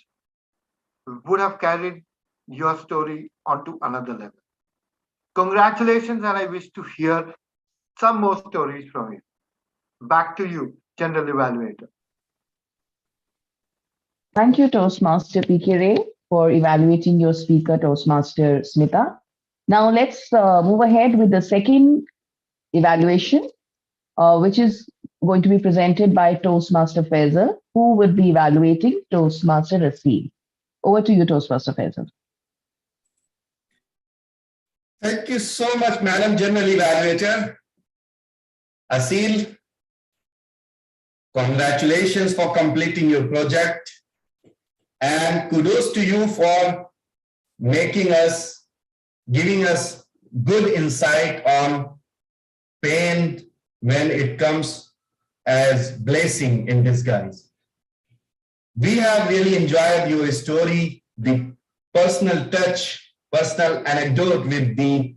would have carried your story onto another level. Congratulations, and I wish to hear some more stories from you. Back to you, General Evaluator. Thank you, Toastmaster PK Ray, for evaluating your speaker, Toastmaster Smita. Now let's move ahead with the second evaluation, which is going to be presented by Toastmaster Faisal, who will be evaluating Toastmaster Asil. Over to you, Toastmaster Faisal. Thank you so much, Madam General Evaluator. Asil, congratulations for completing your project, and kudos to you for giving us good insight on pain when it comes as blessing in disguise. We have really enjoyed your story, the personal touch, personal anecdote with the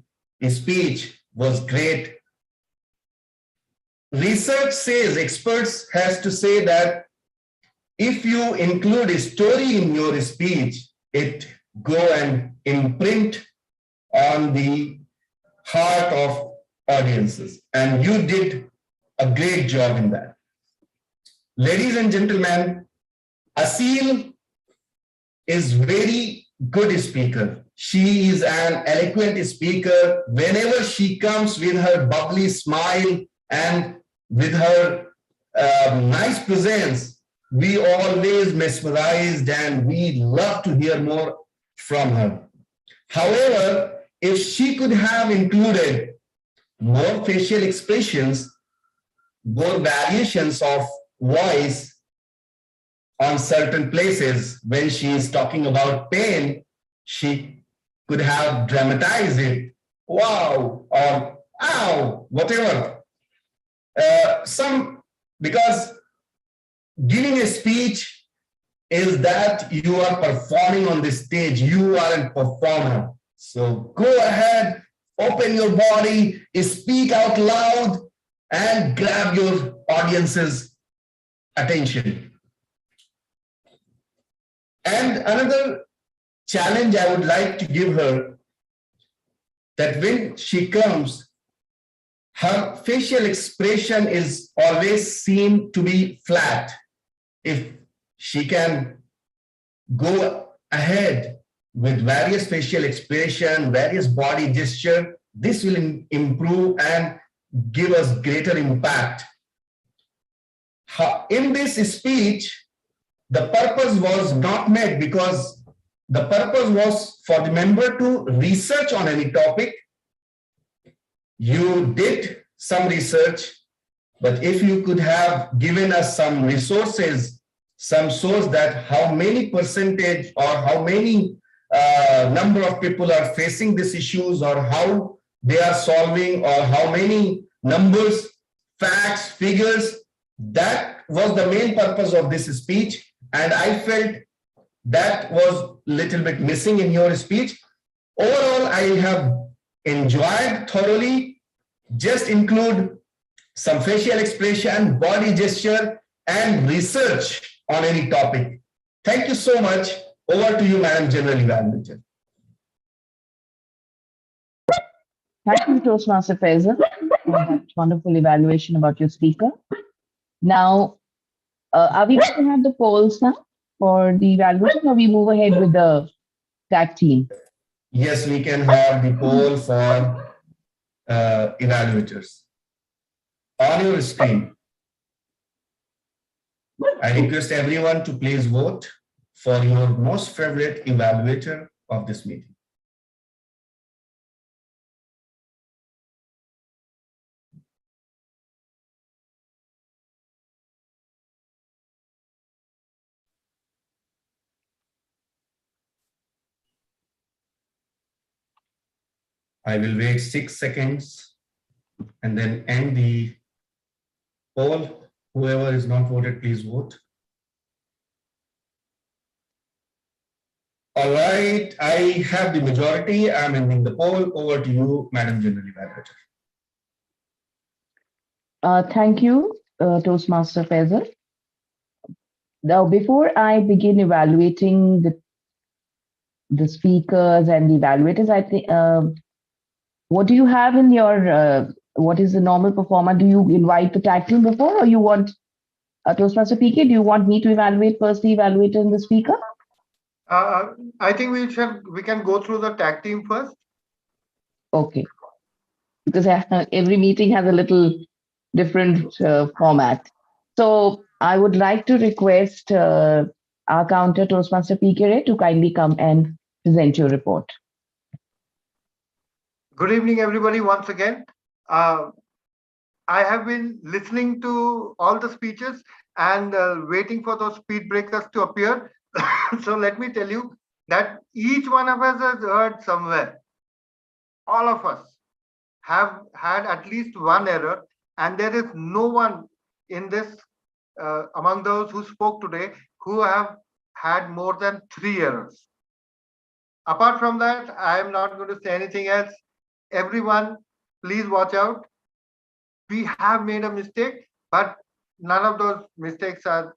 speech was great. Research says, experts has to say that if you include a story in your speech, it go and imprint on the heart of audiences. And you did a great job in that. Ladies and gentlemen, Asil is very good speaker. She is an eloquent speaker. Whenever she comes with her bubbly smile and with her nice presence, we always mesmerized and we love to hear more from her. However, if she could have included more facial expressions, more variations of voice on certain places when she is talking about pain, she could have dramatized it, wow, or ow, whatever. Because giving a speech is that you are performing on the stage, you are a performer. So go ahead, open your body, speak out loud, and grab your audience's attention. And another challenge I would like to give her, that when she comes, her facial expression is always seen to be flat. If she can go ahead with various facial expression, various body gesture, this will improve and give us greater impact. In this speech, the purpose was not met, because the purpose was for the member to research on any topic. You did some research, but if you could have given us some resources, some source that how many percentage or how many number of people are facing these issues, or how they are solving, or how many numbers, facts, figures, that was the main purpose of this speech. And I felt that was little bit missing in your speech. Overall, I have enjoyed thoroughly. Just include some facial expression, body gesture, and research on any topic. Thank you so much. Over to you, Madam General Evaluator. Thank you, Toastmaster Faisal, for that wonderful evaluation about your speaker. Now, are we going to have the polls now for the evaluation, or we move ahead with the tag team? Yes, we can have the poll for evaluators. On your screen, I request everyone to please vote for your most favorite evaluator of this meeting. I will wait 6 seconds and then end the poll. Whoever is not voted, please vote. All right, I have the majority. I'm ending the poll. Over to you, Madam General Evaluator. Thank you, Toastmaster Faisal. Now, before I begin evaluating the speakers and the evaluators, I think, what do you have in your, what is the normal performer? Do you invite the tag team before, or you want, Toastmaster PK, do you want me to evaluate first the evaluator and the speaker? I think we can go through the tag team first. Okay. Because every meeting has a little different format. So I would like to request our counter, Toastmaster PK, to kindly come and present your report. Good evening, everybody, once again. I have been listening to all the speeches and waiting for those speed breakers to appear. So let me tell you that each one of us has heard somewhere. All of us have had at least one error, and there is no one in this, among those who spoke today, who have had more than 3 errors. Apart from that, I am not going to say anything else. Everyone, please watch out. We have made a mistake, but none of those mistakes are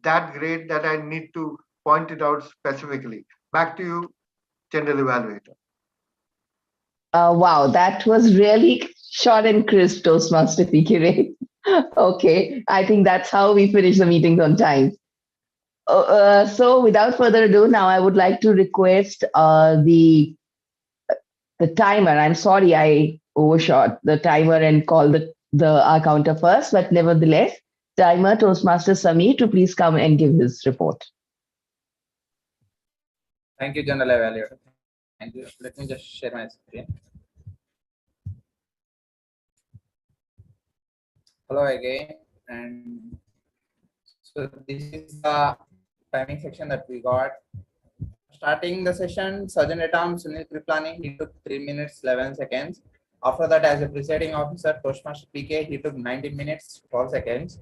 that great that I need to point it out specifically. Back to you, General Evaluator. Wow, that was really short and crisp, Toastmaster PK. Okay, I think that's how we finish the meetings on time. So without further ado, now I would like to request the timer. I'm sorry I overshot the timer and called our counter first, but nevertheless, timer Toastmaster Samir to please come and give his report. Thank you, General Evaluator. Thank you. Let me just share my screen. Hello again. And so this is the timing section that we got. Starting the session, Sergeant at Arms Sunil Kriplani, he took 3 minutes 11 seconds. After that, as a presiding officer, Toastmaster PK, he took 19 minutes 12 seconds.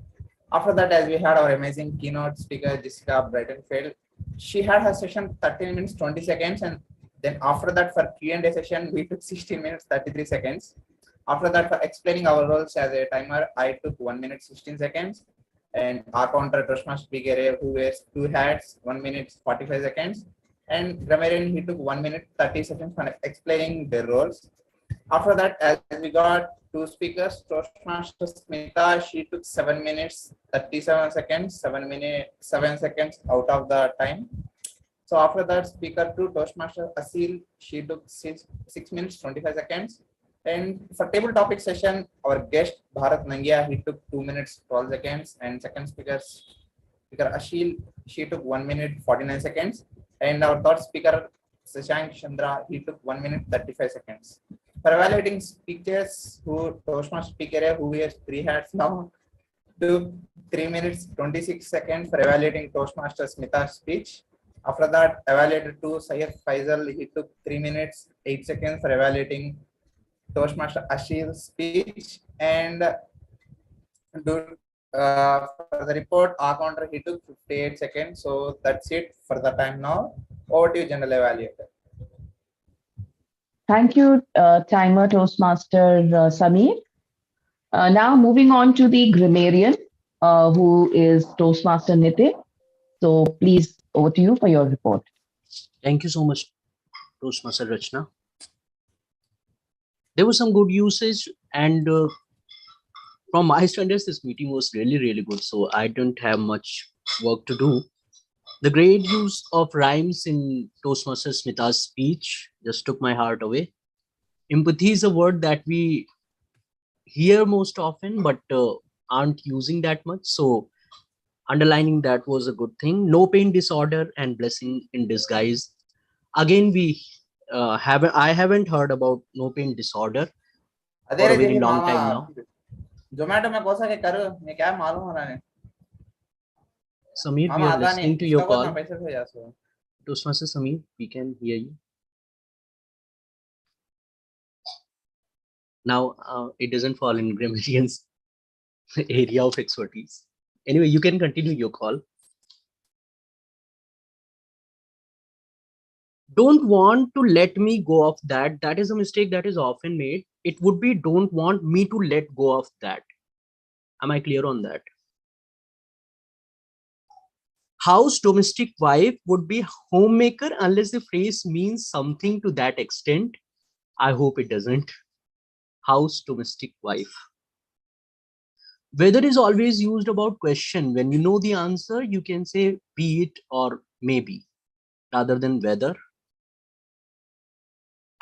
After that, as we had our amazing keynote speaker Jessica Breitenfeld, she had her session 13 minutes 20 seconds, and Then after that, for Q&A session, we took 16 minutes, 33 seconds. After that, for explaining our roles as a timer, I took 1 minute, 16 seconds. And our counter Toastmaster speaker, who wears 2 hats, 1 minute, 45 seconds. And grammarian, he took 1 minute, 30 seconds for explaining their roles. After that, as we got 2 speakers, Toastmaster Smita, she took 7 minutes, 37 seconds, 7 seconds out of the time. So after that, speaker 2, Toastmaster Asil, she took 6 minutes, 25 seconds. And for table topic session, our guest Bharat Nangia, he took 2 minutes, 12 seconds. And second speaker Ashil, she took 1 minute, 49 seconds. And our third speaker, Shashank Chandra, he took 1 minute, 35 seconds. For evaluating speeches, who Toastmaster speaker, who wears 3 hats now, took 3 minutes, 26 seconds for evaluating Toastmaster Smita's speech. After that, evaluator 2, Syed Faisal, he took 3 minutes, 8 seconds for evaluating Toastmaster Ashil's speech. And for the report, our counter, he took 58 seconds. So that's it for the time now. Over to you, General Evaluator. Thank you, timer Toastmaster Sameer. Now moving on to the grammarian, who is Toastmaster Nitin. So please, over to you for your report. Thank you so much, Toastmaster Rachna. There was some good usage, and from my standards, this meeting was really, really good. So I don't have much work to do. The great use of rhymes in Toastmaster Smita's speech just took my heart away. Empathy is a word that we hear most often, but aren't using that much. So underlining that was a good thing. No pain disorder and blessing in disguise. Again, I haven't heard about no pain disorder for a very long time now. Zomato में कौन सा के करो मैं क्या मालूम हो रहा है Sameer, we are listening to your call. Toastmaster Sameer, we can hear you. Now, it doesn't fall in grammarian's area of expertise. Anyway, you can continue your call. Don't want to let me go of that. That is a mistake that is often made. It would be don't want me to let go of that. Am I clear on that? House domestic wife would be homemaker unless the phrase means something to that extent. I hope it doesn't. House domestic wife. Whether is always used about question. When you know the answer, you can say be it or maybe rather than whether.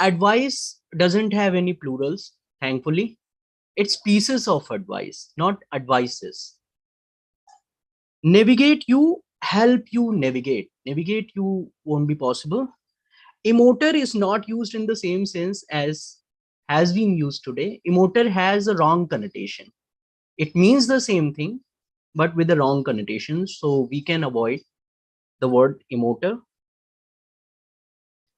Advice doesn't have any plurals, thankfully. It's pieces of advice, not advices. Navigate you, help you navigate. Navigate you won't be possible. Emoter is not used in the same sense as has been used today. Emoter has a wrong connotation. It means the same thing, but with the wrong connotation. So we can avoid the word emoter.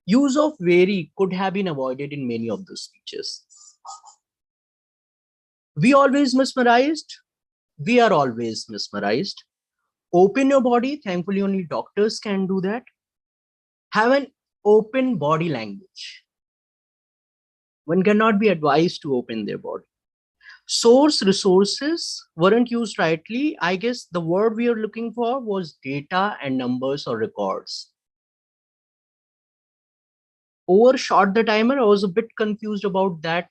Use of very could have been avoided in many of the speeches. We always mesmerized. We are always mesmerized. Open your body. Thankfully, only doctors can do that. Have an open body language. One cannot be advised to open their body. Source resources weren't used rightly. I guess the word we are looking for was data and numbers or records. Overshot the timer. I was a bit confused about that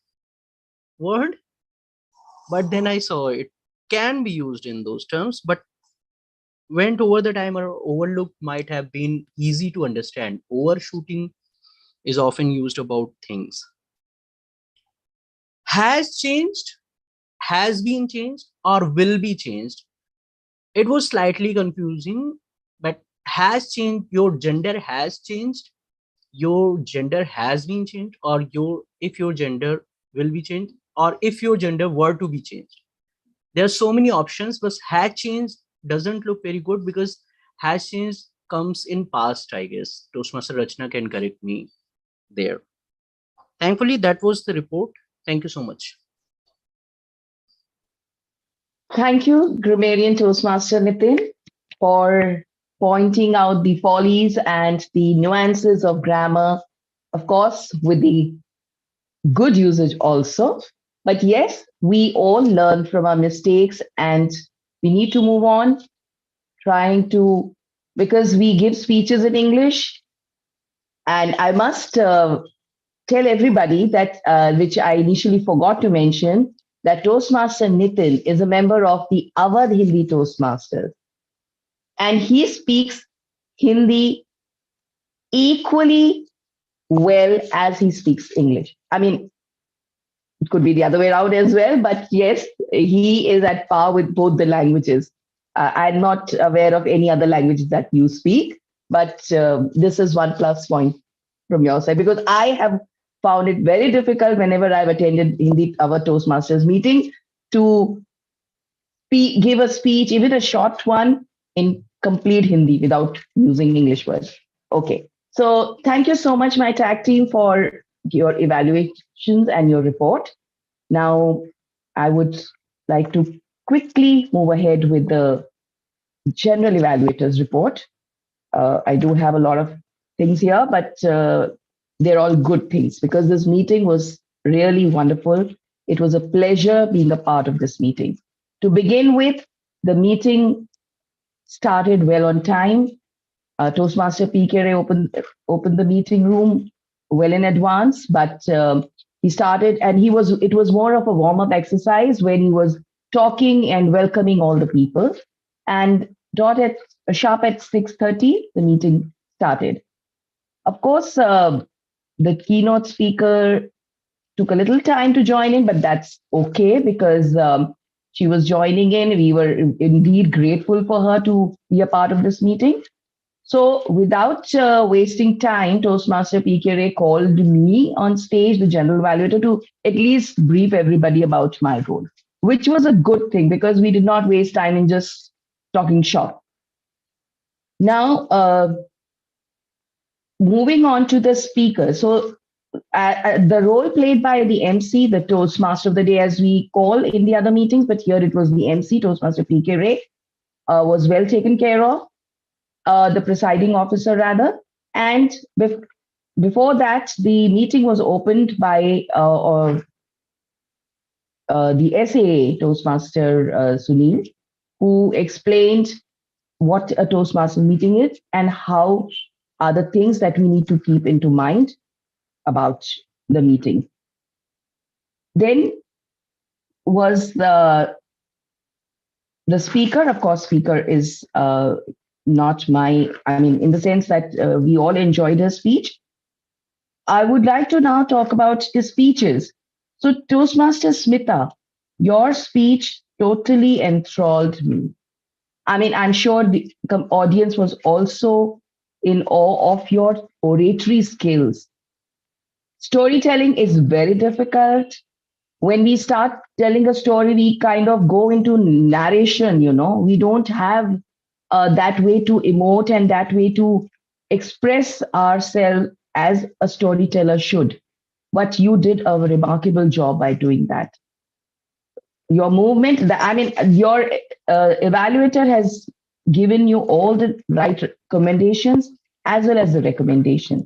word, but then I saw it can be used in those terms, but went over the timer. Overlooked might have been easy to understand. Overshooting is often used about things. Has changed, has been changed, or will be changed. It was slightly confusing, but has changed, your gender has changed, your gender has been changed, or if your gender will be changed, or if your gender were to be changed. There are so many options, but has changed doesn't look very good because has changed comes in past, I guess. Toastmaster Rachna can correct me there. Thankfully, that was the report. Thank you so much. Thank you, grammarian Toastmaster Nitin, for pointing out the follies and the nuances of grammar of course, with the good usage also. But yes, we all learn from our mistakes and we need to move on, trying to, because we give speeches in English. And I must tell everybody that, which I initially forgot to mention, that Toastmaster Nitin is a member of the Awadh Hindi Toastmasters. And he speaks Hindi equally well as he speaks English. I mean, it could be the other way around as well, but yes, he is at par with both the languages. I'm not aware of any other language that you speak, but this is one plus point from your side, because I have found it very difficult whenever I've attended our Toastmasters meeting to give a speech, even a short one, in complete Hindi without using English words. Okay, so thank you so much, my tag team, for your evaluations and your report. Now, I would like to quickly move ahead with the general evaluators report. I do have a lot of things here, but they're all good things because this meeting was really wonderful. It was a pleasure being a part of this meeting. To begin with, the meeting started well on time. Toastmaster PK opened the meeting room well in advance, but he started, and it was more of a warm-up exercise when he was talking and welcoming all the people. And sharp at 6:30, the meeting started. Of course, the keynote speaker took a little time to join in, but that's okay because she was joining in. We were indeed grateful for her to be a part of this meeting. So without wasting time, Toastmaster PK Ray called me on stage, the general evaluator, to at least brief everybody about my role, which was a good thing because we did not waste time in just talking shop. Now, moving on to the speaker. So the role played by the MC, the Toastmaster of the day, as we call in the other meetings, but here it was the MC, Toastmaster PK Ray, was well taken care of. The presiding officer rather. And before that, the meeting was opened by the SAA Toastmaster Sunil, who explained what a Toastmaster meeting is and how are the things that we need to keep into mind about the meeting. Then was the speaker. Of course, speaker is not in the sense that we all enjoyed her speech. I would like to now talk about the speeches. So Toastmaster Smita, your speech totally enthralled me. I mean, I'm sure the audience was also in awe of your oratory skills. Storytelling is very difficult. When we start telling a story, we kind of go into narration, we don't have that way to emote and that way to express ourselves as a storyteller should. But you did a remarkable job by doing that. Your movement, your evaluator has given you all the right recommendations as well as the recommendations.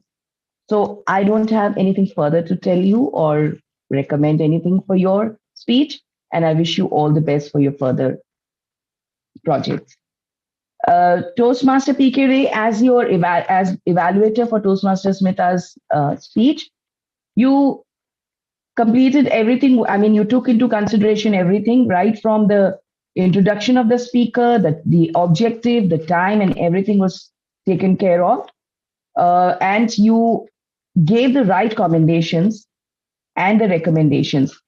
So I don't have anything further to tell you or recommend anything for your speech, and I wish you all the best for your further projects. Toastmaster PK Ray, as your evaluator for Toastmaster Smita's speech, you completed everything. I mean, you took into consideration everything right from the introduction of the speaker, the objective, the time, and everything was taken care of. And you gave the right commendations and the recommendations.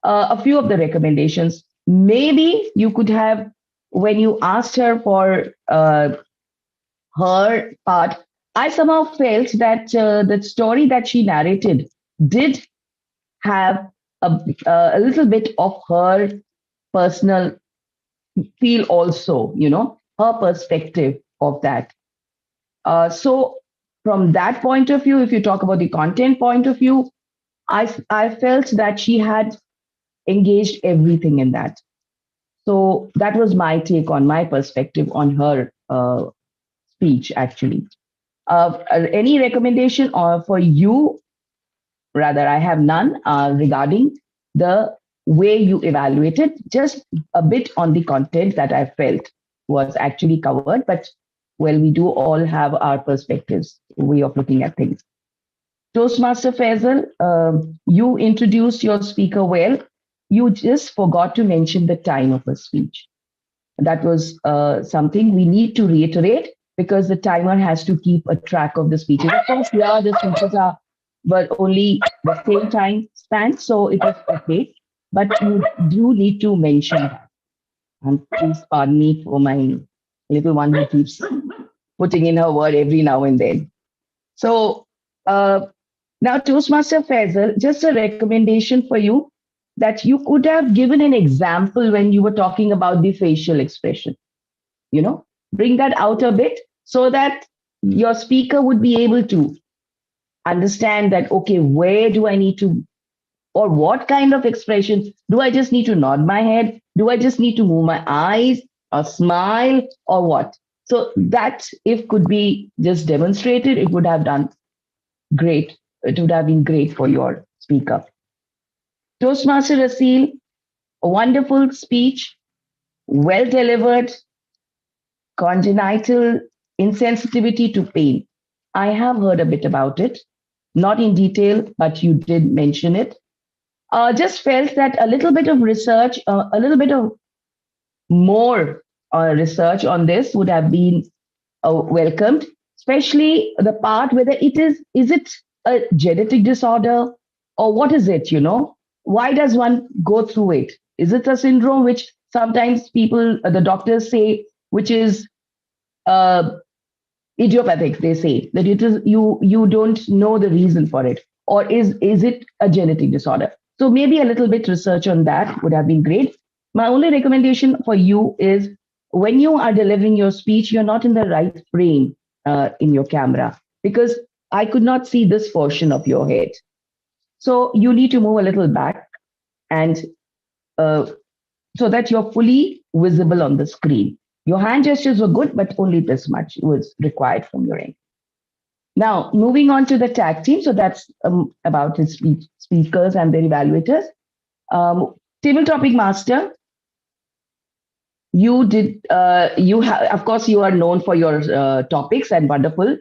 A few of the recommendations, maybe you could have, when you asked her for her part, I somehow felt that the story that she narrated did have a little bit of her personal feel also, her perspective of that. So from that point of view, if you talk about the content point of view, I felt that she had engaged everything in that. So that was my take on my perspective on her speech, actually. Any recommendation or for you? Rather, I have none regarding the way you evaluated. Just a bit on the content that I felt was actually covered, but well, we do all have our perspectives, way of looking at things. Toastmaster Faisal, you introduced your speaker well. You just forgot to mention the time of a speech. That was something we need to reiterate because the timer has to keep a track of the speeches. Of course, yeah, the speeches are but only the same time span, so it is okay. But you do need to mention that. And please pardon me for my little one who keeps putting in her word every now and then. So now, Toastmaster Faisal, just a recommendation for you that you could have given an example when you were talking about the facial expression. You know, bring that out a bit so that your speaker would be able to understand that, okay, where do I need to, or what kind of expression? Do I just need to nod my head? Do I just need to move my eyes or smile or what? So that if could be just demonstrated, it would have done great. It would have been great for your speaker. Toastmaster Asil, a wonderful speech, well delivered, congenital insensitivity to pain. I have heard a bit about it, not in detail, but you did mention it. Just felt that a little bit of research, a little bit of more research on this would have been welcomed, especially the part whether it is it a genetic disorder or what is it, you know? Why does one go through it? Is it a syndrome which sometimes people, the doctors say, which is idiopathic? They say that it is you don't know the reason for it, or is it a genetic disorder? So maybe a little bit research on that would have been great. My only recommendation for you is when you are delivering your speech, you're not in the right frame in your camera because I could not see this portion of your head. So you need to move a little back and so that you're fully visible on the screen. Your hand gestures were good, but only this much was required from your end. Now, moving on to the tag team. So that's about his speakers and their evaluators. Table topic master. You did, you have, of course, you are known for your topics and wonderful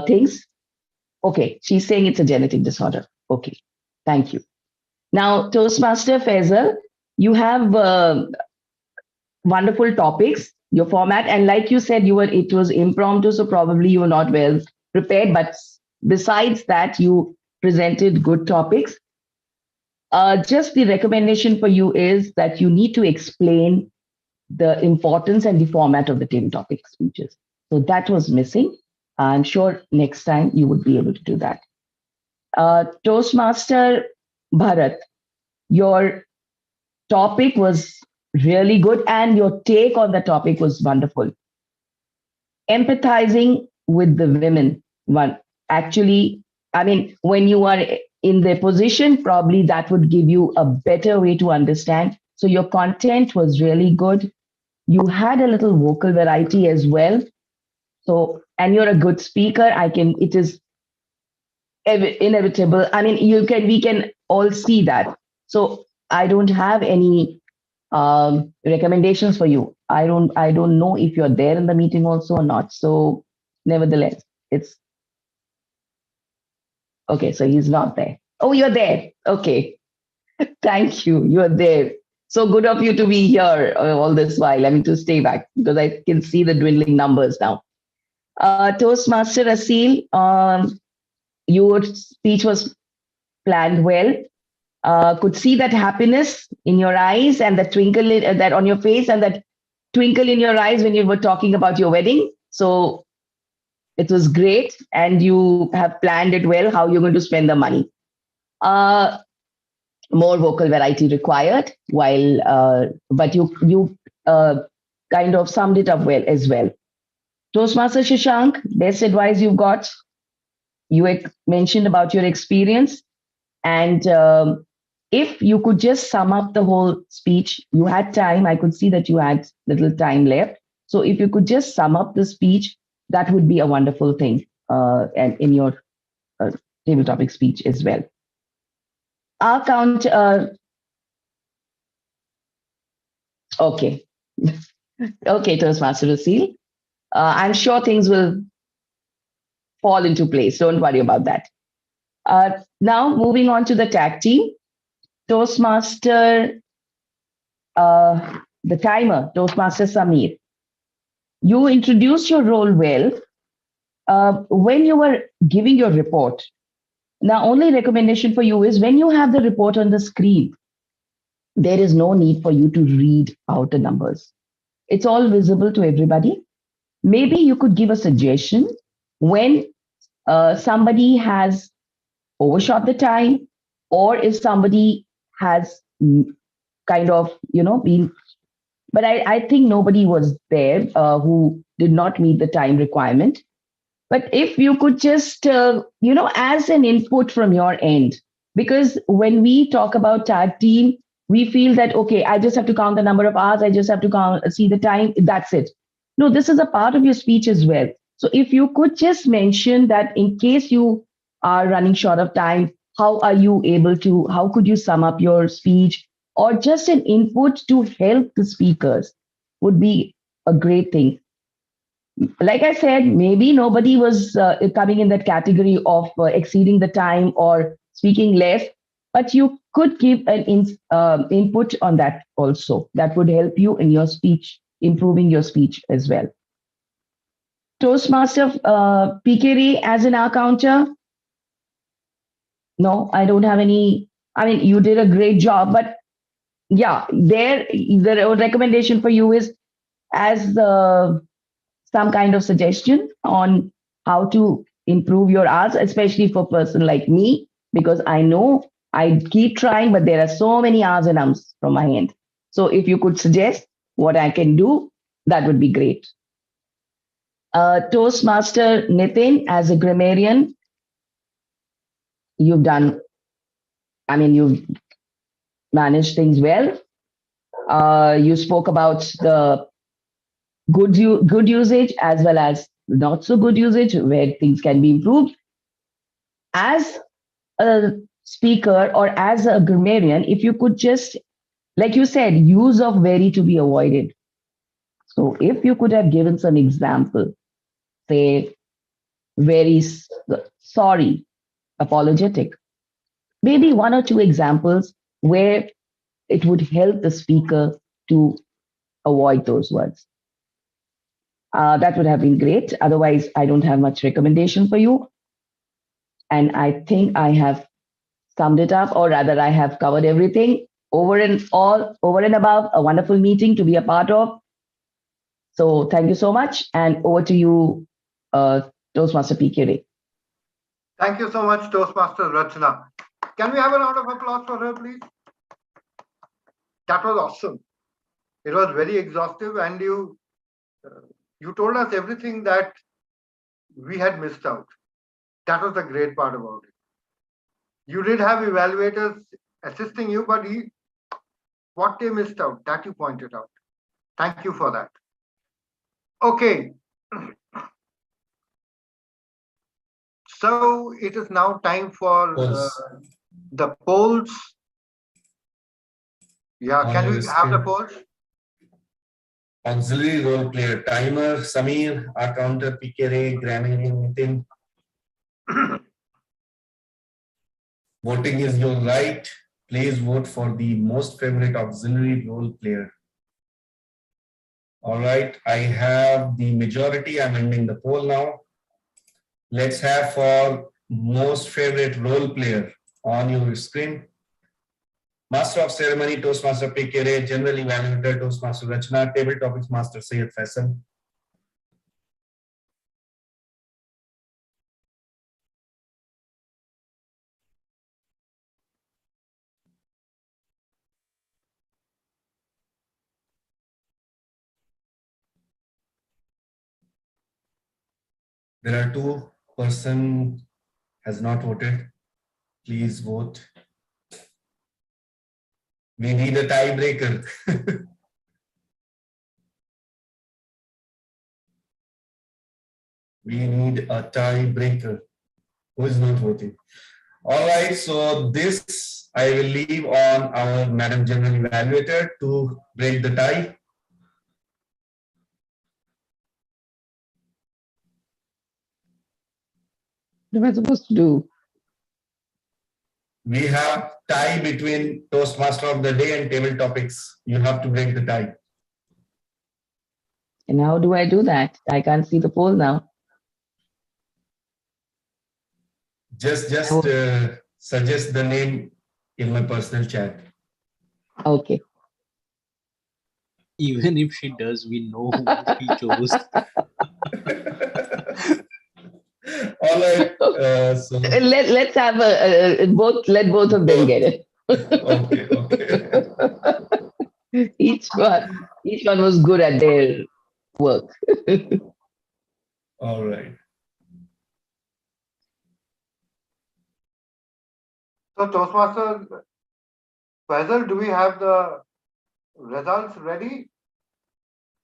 things. Okay, she's saying it's a genetic disorder. Okay, thank you. Now, Toastmaster Faisal, you have wonderful topics, your format, and like you said, it was impromptu, so probably you were not well prepared. But besides that, you presented good topics. Just the recommendation for you is that you need to explain the importance and the format of the table topic speeches. So that was missing. I'm sure next time you would be able to do that. Toastmaster Bharat, your topic was really good and your take on the topic was wonderful. Empathizing with the women, actually, I mean, when you are in their position, probably that would give you a better way to understand. So your content was really good. You had a little vocal variety as well. So, and you're a good speaker. It is inevitable. I mean, we can all see that. So I don't have any recommendations for you. I don't know if you're there in the meeting also or not. So nevertheless, it's okay. So he's not there. Oh, you're there. Okay. Thank you. You're there. So good of you to be here all this while. I mean, to stay back because I can see the dwindling numbers now. Toastmaster Asil, your speech was planned well. Could see that happiness in your eyes and the twinkle that on your face and that twinkle in your eyes when you were talking about your wedding. So it was great, and you have planned it well how you're going to spend the money. More vocal variety required, but you kind of summed it up well as well. Toastmaster Shashank, best advice you've got. You mentioned about your experience, and if you could just sum up the whole speech, you had time. I could see that you had little time left. So if you could just sum up the speech, that would be a wonderful thing. and in your table topic speech as well. Our count, okay. Okay, Toastmaster Rasil. I'm sure things will fall into place. Don't worry about that. Now, moving on to the tag team. Toastmaster, the timer, Toastmaster Samir. You introduced your role well. When you were giving your report, now only recommendation for you is when you have the report on the screen, there is no need for you to read out the numbers. It's all visible to everybody. Maybe you could give a suggestion when somebody has overshot the time, or if somebody has kind of, been, but I think nobody was there who did not meet the time requirement. But if you could just, as an input from your end, because when we talk about tag team, we feel that, okay, I just have to count the number of hours, I just have to see the time, that's it. No, this is a part of your speech as well. So if you could just mention that in case you are running short of time, how could you sum up your speech, or just an input to help the speakers would be a great thing. Like I said, maybe nobody was coming in that category of exceeding the time or speaking less, but you could give an input on that also. That would help you in your speech, improving your speech as well. Toastmaster PKD as an counter. No, I don't have any. I mean, you did a great job, but yeah, the recommendation for you is as some kind of suggestion on how to improve your hours, especially for a person like me, because I know I keep trying, but there are so many hours and ums from my end. So if you could suggest what I can do, that would be great. Toastmaster Nitin, as a grammarian, you've managed things well. You spoke about the good usage as well as not so good usage, where things can be improved. As a speaker or as a grammarian, if you could just, like you said, use of very to be avoided. So if you could have given some example, say, very sorry, apologetic, maybe one or two examples where it would help the speaker to avoid those words. That would have been great. Otherwise, I don't have much recommendation for you. And I think I have summed it up, or rather I have covered everything. Over and above, a wonderful meeting to be a part of. So thank you so much. And over to you, Toastmaster PKD. Thank you so much, Toastmaster Rachna. Can we have a round of applause for her, please? That was awesome. It was very exhaustive, and you told us everything that we had missed out. That was the great part about it. You did have evaluators assisting you, but what they missed out, that you pointed out. Thank you for that. Okay. So it is now time for the polls. Yeah, can we have the polls? Auxiliary role player timer, Samir, our counter PKD, grammarian Nitin. Voting is your right. Please vote for the most favorite auxiliary role player. All right, I have the majority. I'm ending the poll now. Let's have for most favorite role player on your screen. Master of Ceremony, Toastmaster PKD, General Evaluator, Toastmaster Rachna, Table Topics Master Syed Faisal. There are 2 persons has not voted. Please vote. We need a tiebreaker. We need a tiebreaker. Who is not voting? All right, so this I will leave on our Madam General Evaluator to break the tie. What am I supposed to do? We have tie between Toastmaster of the Day and table topics. You have to break the tie. And how do I do that? I can't see the poll now. Just suggest the name in my personal chat. Okay. Even if she does, we know who she chose. All right. So Let's have both. Let both of them get it. Okay. Each one was good at their work. All right. So Toastmaster Faisal, do we have the results ready?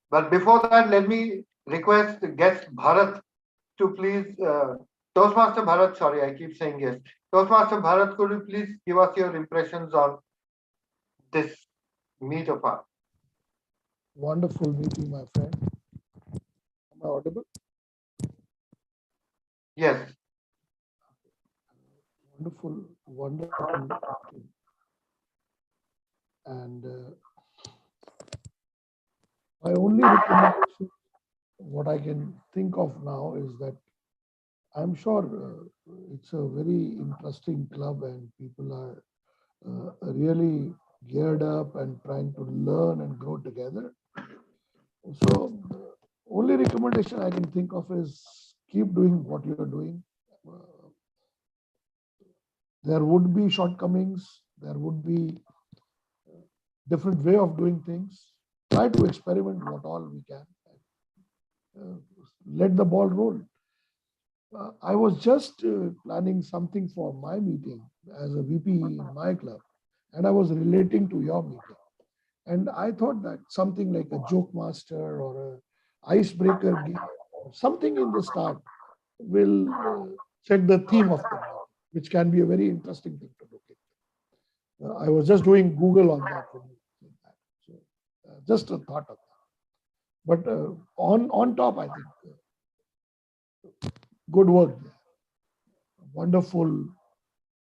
But before that, let me request guest Bharat to please, Toastmaster Bharat, sorry, I keep saying guest. Toastmaster Bharat, could you please give us your impressions on this meet of ours? Wonderful meeting, my friend. Am I audible? Yes. Wonderful. And my only recommendation, what I can think of now is that I'm sure it's a very interesting club and people are really geared up and trying to learn and grow together. So the only recommendation I can think of is keep doing what you're doing. There would be shortcomings. There would be different way of doing things. Try to experiment what all we can. Let the ball roll. I was just planning something for my meeting as a VP in my club, and I was relating to your meeting. And I thought that something like a joke master or a icebreaker game, something in the start will set the theme of the meeting, which can be a very interesting thing to look at. I was just doing Google on that. So, just a thought of that. But on top, I think, good work there. Wonderful,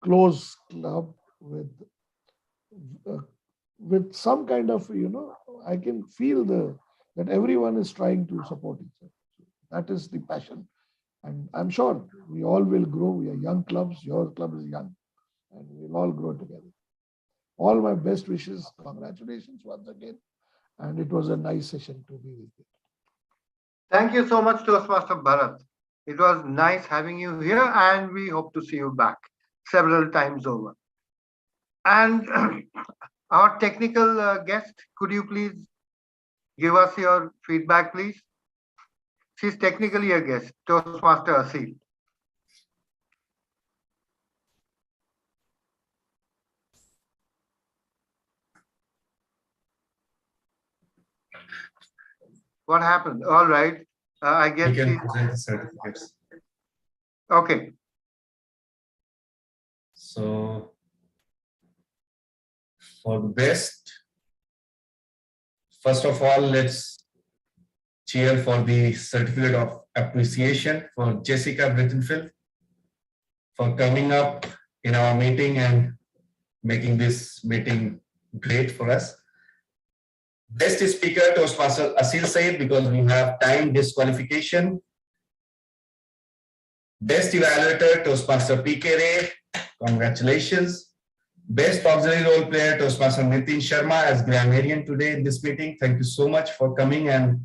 close club with some kind of, I can feel that everyone is trying to support each other. So that is the passion. And I'm sure we all will grow. We are young clubs. Your club is young. And we'll all grow together. All my best wishes. Congratulations once again. And it was a nice session to be with you. Thank you so much, Toastmaster Bharat. It was nice having you here, and we hope to see you back several times over. And our technical guest, could you please give us your feedback, please? She's technically a guest, Toastmaster Asil. What happened? All right. I guess we can present the certificates. Okay. So for the best, first of all, let's cheer for the certificate of appreciation for Jessica Breitenfeld for coming up in our meeting and making this meeting great for us. Best speaker, Toastmaster Asil said, because we have time disqualification. Best evaluator, Toastmaster PK Ray. Congratulations. Best auxiliary role player, Toastmaster Nitin Sharma as grammarian today in this meeting. Thank you so much for coming and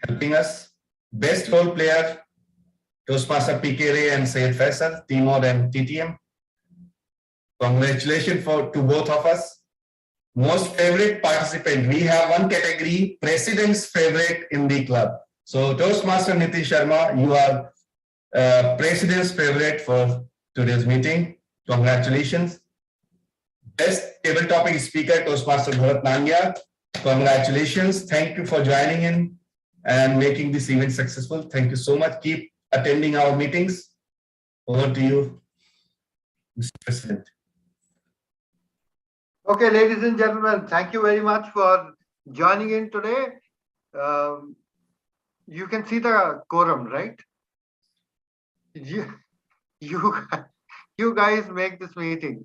helping us. Best role player, Toastmaster PK Ray and Syed Faisal, Timor and TTM. Congratulations to both of us. Most favorite participant, we have one category, President's favorite in the club. So Toastmaster Nitin Sharma, you are President's favorite for today's meeting. Congratulations. Best table topic speaker, Toastmaster Bharat Nangya. Congratulations. Thank you for joining in. and making this event successful. Thank you so much. Keep attending our meetings. Over to you, Mr. President. Okay, ladies and gentlemen, thank you very much for joining in today. You can see the quorum, right? You guys make this meeting.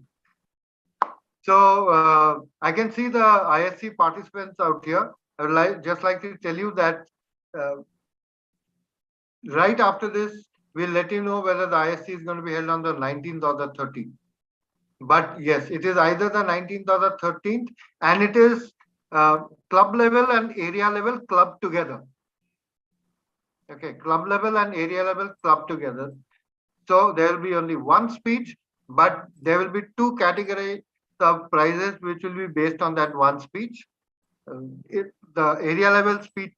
So I can see the ISC participants out here. I would just like to tell you that right after this, we'll let you know whether the ISC is going to be held on the 19th or the 13th. But yes, it is either the 19th or the 13th, and it is club level and area level club together. Okay, club level and area level club together. So there will be only one speech, but there will be two categories of prizes which will be based on that one speech. The area level speech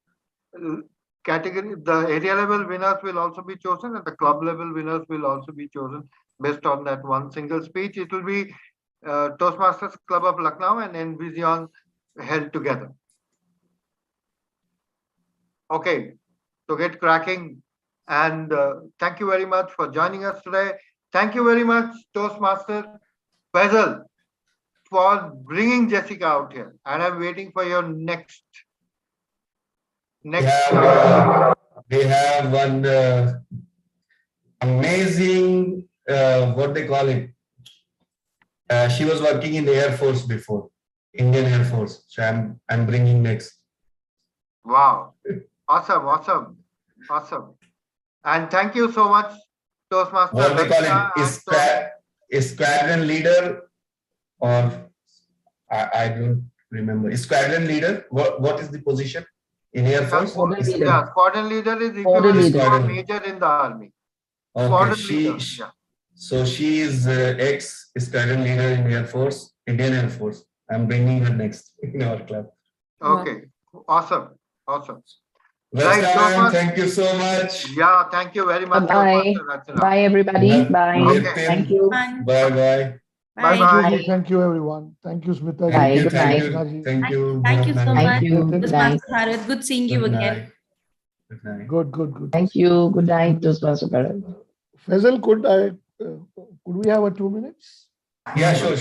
category, the area level winners will also be chosen, and the club level winners will also be chosen based on that one single speech. It will be Toastmasters Club of Lucknow and NVezion held together. Okay, so get cracking, and thank you very much for joining us today. Thank you very much, Toastmaster Faisal, for bringing Jessica out here, and I'm waiting for your next. We have one amazing, what they call it. She was working in the Air Force before, Indian Air Force. So I'm bringing next. Wow, awesome, awesome, awesome. And thank you so much, Toastmaster. What they call it is squadron leader, or I don't remember. Squadron leader. What is the position in Air Force? Yeah, squadron leader is equivalent to a major in the army. Okay, so she is ex-squadron leader in Air Force, Indian Air Force. I'm bringing her next in our club. Okay, awesome, awesome. Welcome, right, thank you so much. Yeah, thank you very much. Bye. Bye, everybody. Bye. Okay. Thank you. Bye-bye. Bye. Thank you, everyone. Thank you, Smita. Bye. Good night. Thank you. Thank you so much. Thank you. Good night. Bharat, good seeing you again. Good. Thank you. Good night, Toastmaster Bharat. Faisal, could we have 2 minutes? Yeah, sure.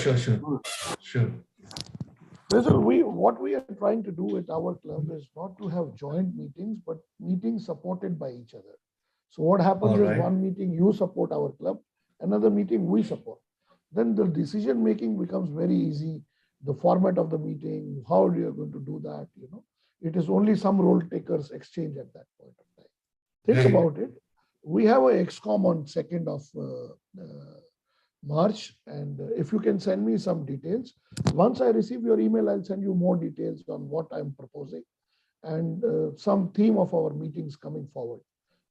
Faisal, what we are trying to do at our club is not to have joint meetings, but meetings supported by each other. So what happens is one meeting you support our club, another meeting we support. Then the decision making becomes very easy. The format of the meeting, how you are going to do that, it is only some role takers exchange at that point of time. Think about it. We have a XCOM on 2nd of March, and if you can send me some details, once I receive your email, I'll send you more details on what I'm proposing and some theme of our meetings coming forward.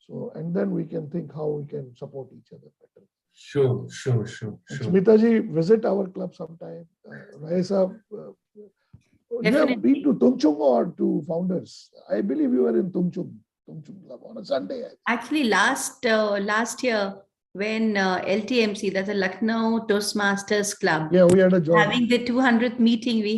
So, and then we can think how we can support each other better. Sure. Smita ji, visit our club sometime. Raisa, you have been to Tumchung or to Founders? I believe you were in Tumchung Club on a Sunday. Actually, last year, when LTMC, that's a Lucknow Toastmasters Club, we had a job. Having the 200th meeting, we